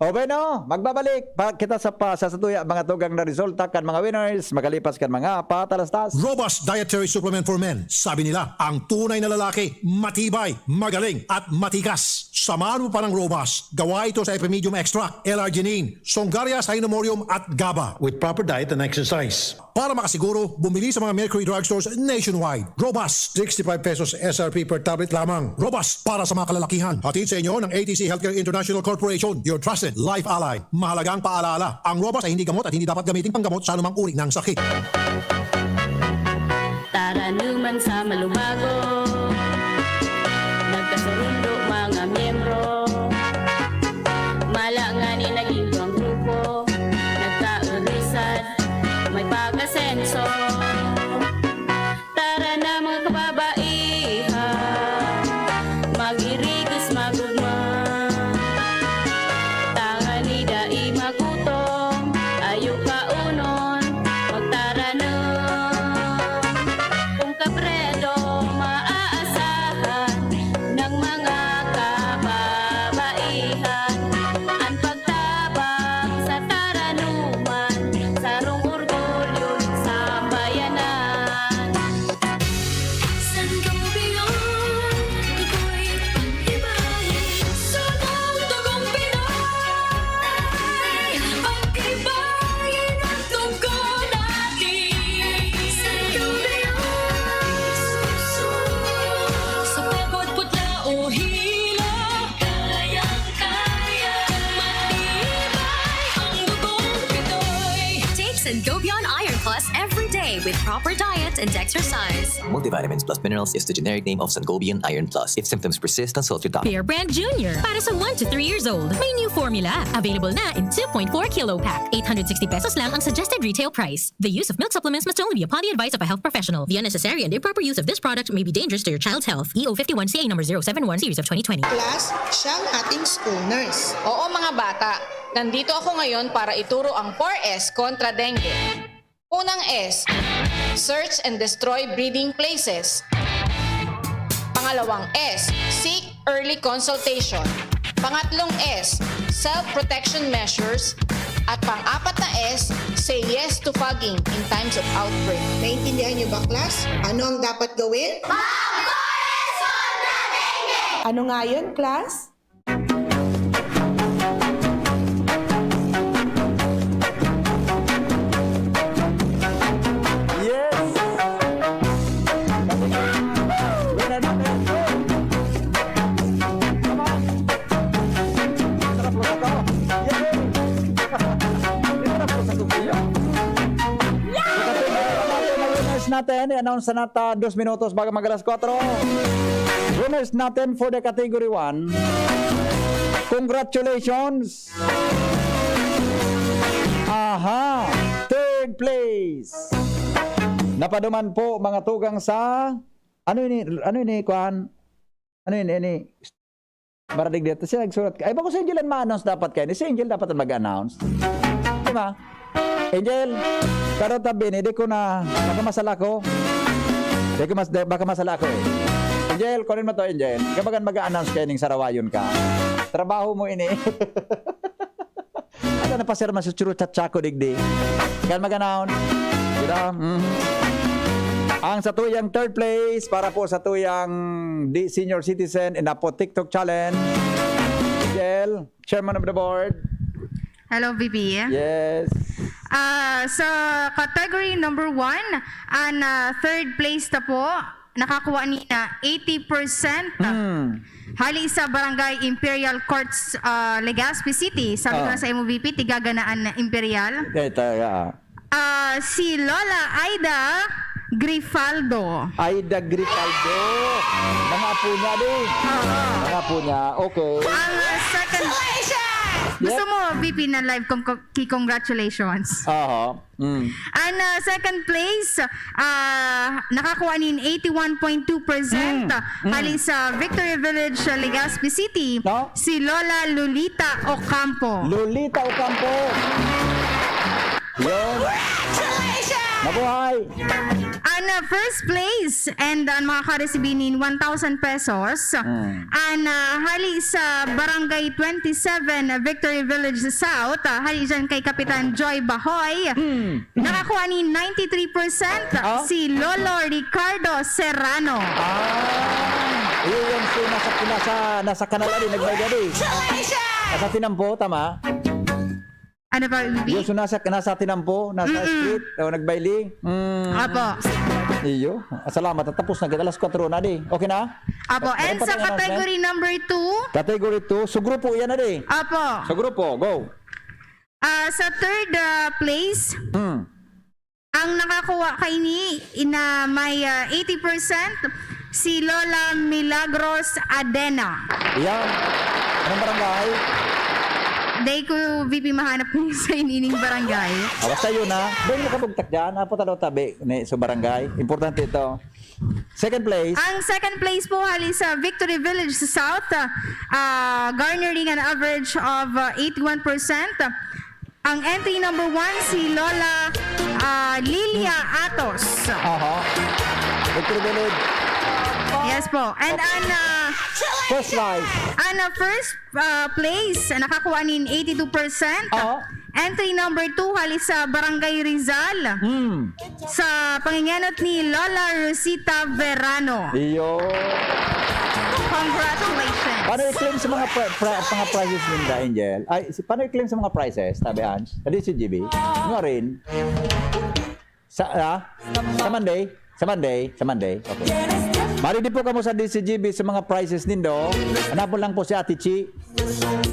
O, bueno, magbabalik. Kita sa satuya, mga tugang na resulta kan mga winners, magalipas kan mga patalastas. Robust Dietary Supplement for Men. Sabi nila, ang tunay na lalaki, matibay, magaling, at matikas. Samahan mo pa ng Robust. Gawa ito sa Epimedium Extract, L-arginine, Songaria Cynomorium at GABA with proper diet and exercise. Para makasiguro, bumili sa mga Mercury drugstores nationwide. Robust, 65 pesos SRP per tablet lamang. Robust para sa mga kalalakihan. Hatid sa inyo ng ATC Healthcare International Corporation, your trusted life ally. Mahalagang paalala, ang Robust ay hindi gamot at hindi dapat gamitin panggamot sa anumang uri ng sakit. Tara naman sa malubago, nagkasurundo mga miyembro, malangani naging buwang grupo, nagkaurisan, may pag-asenso. Tara na mga kababaihan, mag-irigos magugma, tangan ni dai magutong, ayaw kaunon, magtara na. Kung kabredo maaasahan ng mga kababaihan, ang pagtabang sa taranuman, sarong orgulyo sa bayanan. Sanggunian, ako'y pag-ibahin sa tugong Pinoy. Pag-ibahin ang tugo natin. Sanggunian, sa pagod putla o hila, kayang-kaya, matibay ang dugong Pinoy. Take Sangobion Iron Plus every day with proper diet and exercise. Multivitamins plus minerals is the generic name of Sangobion Iron Plus. If symptoms persist, consult your doctor. Bear Brand Jr. Para sa 1 to 3 years old. May new formula. Available na in 2.4 kilo pack. 860 pesos lang ang suggested retail price. The use of milk supplements must only be upon the advice of a health professional. The unnecessary and improper use of this product may be dangerous to your child's health. EO 51CA number 071 series of 2020. Class, siya ang ating school nurse. Oo mga bata, nandito ako ngayon para ituro ang 4S kontra dengue. Unang S, search and destroy breeding places. Pangalawang S, seek early consultation. Pangatlong S, self-protection measures. At pang-apat na S, say yes to fogging in times of outbreak. Naintindihan niyo ba, class? Ano ang dapat gawin? Mag-4S kontra dengue! Ano nga yun, class? Natin, i-announce na nata 2 minutos bago mag-alas 4. Winners natin for the category 1. Congratulations! Aha! Third place! Napaduman po mga tugang sa ano ini kuan? Ano ini? Baradig dito siya nagsulat. Ay ba ko si Angel ma-announce dapat kayo? Si Angel dapat mag-announce. Di ba? Angel, pero tabi ni di ko na baka masala ko. Baka masala ko eh. Angel, kunin mo to Angel. Kapag mag-announce kayo ning sarawayon ka. Trabaho mo ini. Ano na pa sir masuchuru chatchako digdi. Kan mag-announce. Diba? Ang satuyang third place para po sa tuyang senior citizen in Apo TikTok challenge. Angel, chairman of the board. Hello, VP. Yes. Sa category number 1, ang third place na po, nakakuha niya 80%. Hali sa Barangay Imperial Courts, Legazpi City. Sabi ko na sa MOVP, tigaganaan na Imperial. Si Lola Aida Grifaldo. Aida Grifaldo. Mga apo niya din. Mga apo niya. Okay. Ang second... Gusto mo, VP, na live congratulations. And second place, nakakuha nin 81.2%. Hali sa Victory Village, Legazpi City, si Lola Lolita Ocampo. Lolita Ocampo. Yun. Mabuhay. And first place, and mga karesibinin 1,000 pesos. And hali sa Barangay 27, Victory Village South, hali dyan kay Kapitan Joy Bahoy. Nakakuha ni 93%, si Lolo Ricardo Serrano. Yun si nasa kanala din, nagbayad din. Nasa Tinampo, tama? Ano ba, Yung nasa Tinampo, nasa street, o nagbayli. Apo. Iyo. Salamat. Tapos na kita. Alas 4 na di. Okay na? Apo. And sa category number 2. Category 2. So grupo yan na di. Apo. So grupo. Go. Sa third place, ang nakakuha kay ni na may 80%, si Lola Milagros Adena. Yan. Anong barangay? Day ko, VP, mahanap ko sa inining barangay. Basta yun na. Doon mo kabugtak dyan. Apo talo tabi sa barangay. Importante ito. Second place. Ang second place po hali sa Victory Village sa South, garnering an average of 81%. Ang entry number 1, si Lola Lilia Atos. Victory Village. Yes po. And first place. First place, nakakuha nin 82%. Entry number 2, hali sa Barangay Rizal. Sa panginganot ni Lola Rosita Verano. Iyo. Congratulations. Paano i-claim sa mga mga prizes ninda, Angel? Ay, paano i-claim sa mga prizes, tabihan? Sa DCGB? Nga rin. Sa Monday? Sa Monday. Okay. Maridi po kamo sa DCGB sa mga prizes nindo. Hanapon lang po si Ate Chi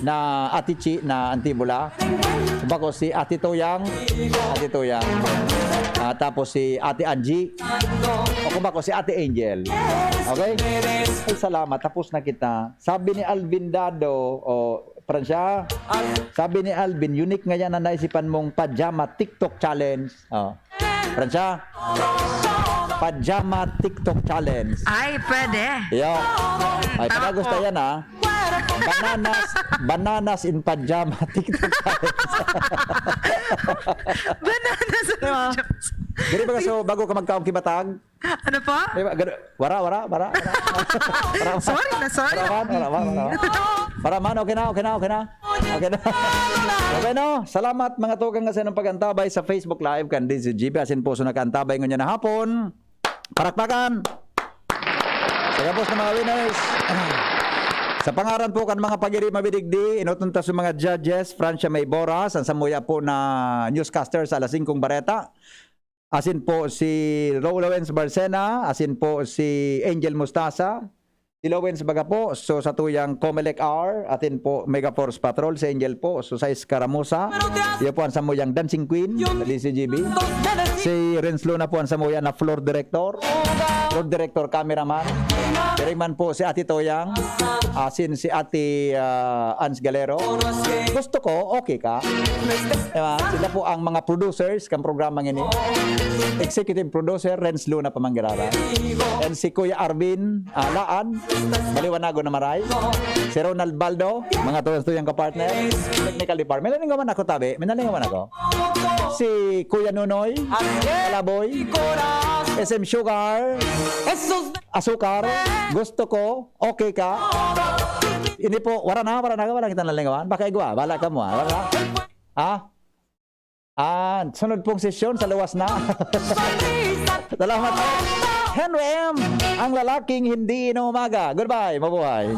na Antibula. Bako si Ate Toyang. Tapos si Ate Angie. O kung bako si Ate Angel. Okay? Ay, salamat. Tapos na kita. Sabi ni Alvin Dado, Fransya, sabi ni Alvin, unique nga yan na naisipan mong pajama TikTok challenge. Fransya, pajama TikTok challenge. Ay, pwede. Yo. Ay, pag gusto yan ha. Bananas in pajama TikTok challenge. Bananas in pajama. Gari ba so bago ka magkaong kibatag? Ano po? Wara. Sorry na. Para man, okay na. Okay no. Salamat mga tugang kasi ng pagantabay sa Facebook Live kan DCGB. Asin po so nagkantabay ngunya na hapon. Parakpakan. Sa kapos ng mga winners. Sa pangaran po kan mga pagiri mabidigdi, inutunta sa mga judges, Francia Mayboras, ang samuya po na newscaster sa alas 5 Bareta. Asin po si Lowens Barcena, asin po si Angel Mustasa, si Lowens Baga po, so sa tuyang Comelec R, atin po Mega Force Patrol, si Angel po, so sa Escaramuza, iyo po ang samuyang Dancing Queen, sa DCGB, si Renz Luna po ang samuya na Floor Director, Cameraman, Direkman po si Ate Toyang, asin si Ate Ans Galero. Gusto ko, okay ka? Diba? Sila po ang mga producers kang programang ini. Executive producer, Renz Luna Pamanggirara. And si Kuya Arvin Laan, Baliwanago na Maray. Si Ronald Baldo, mga tuyang kapartner. Technical department. Minalingawan ako tabi. Si Kuya Nunoy, Kalaboy, SM Sugar, Asukar. Gusto ko, okay ka? Ini po, wala kita nalingawan. Baka igwa, bala ka mo. Sunod pong sesyon sa luwas na. Salamat. Henry M, ang lalaking hindi inuumaga. Goodbye, mabuhay.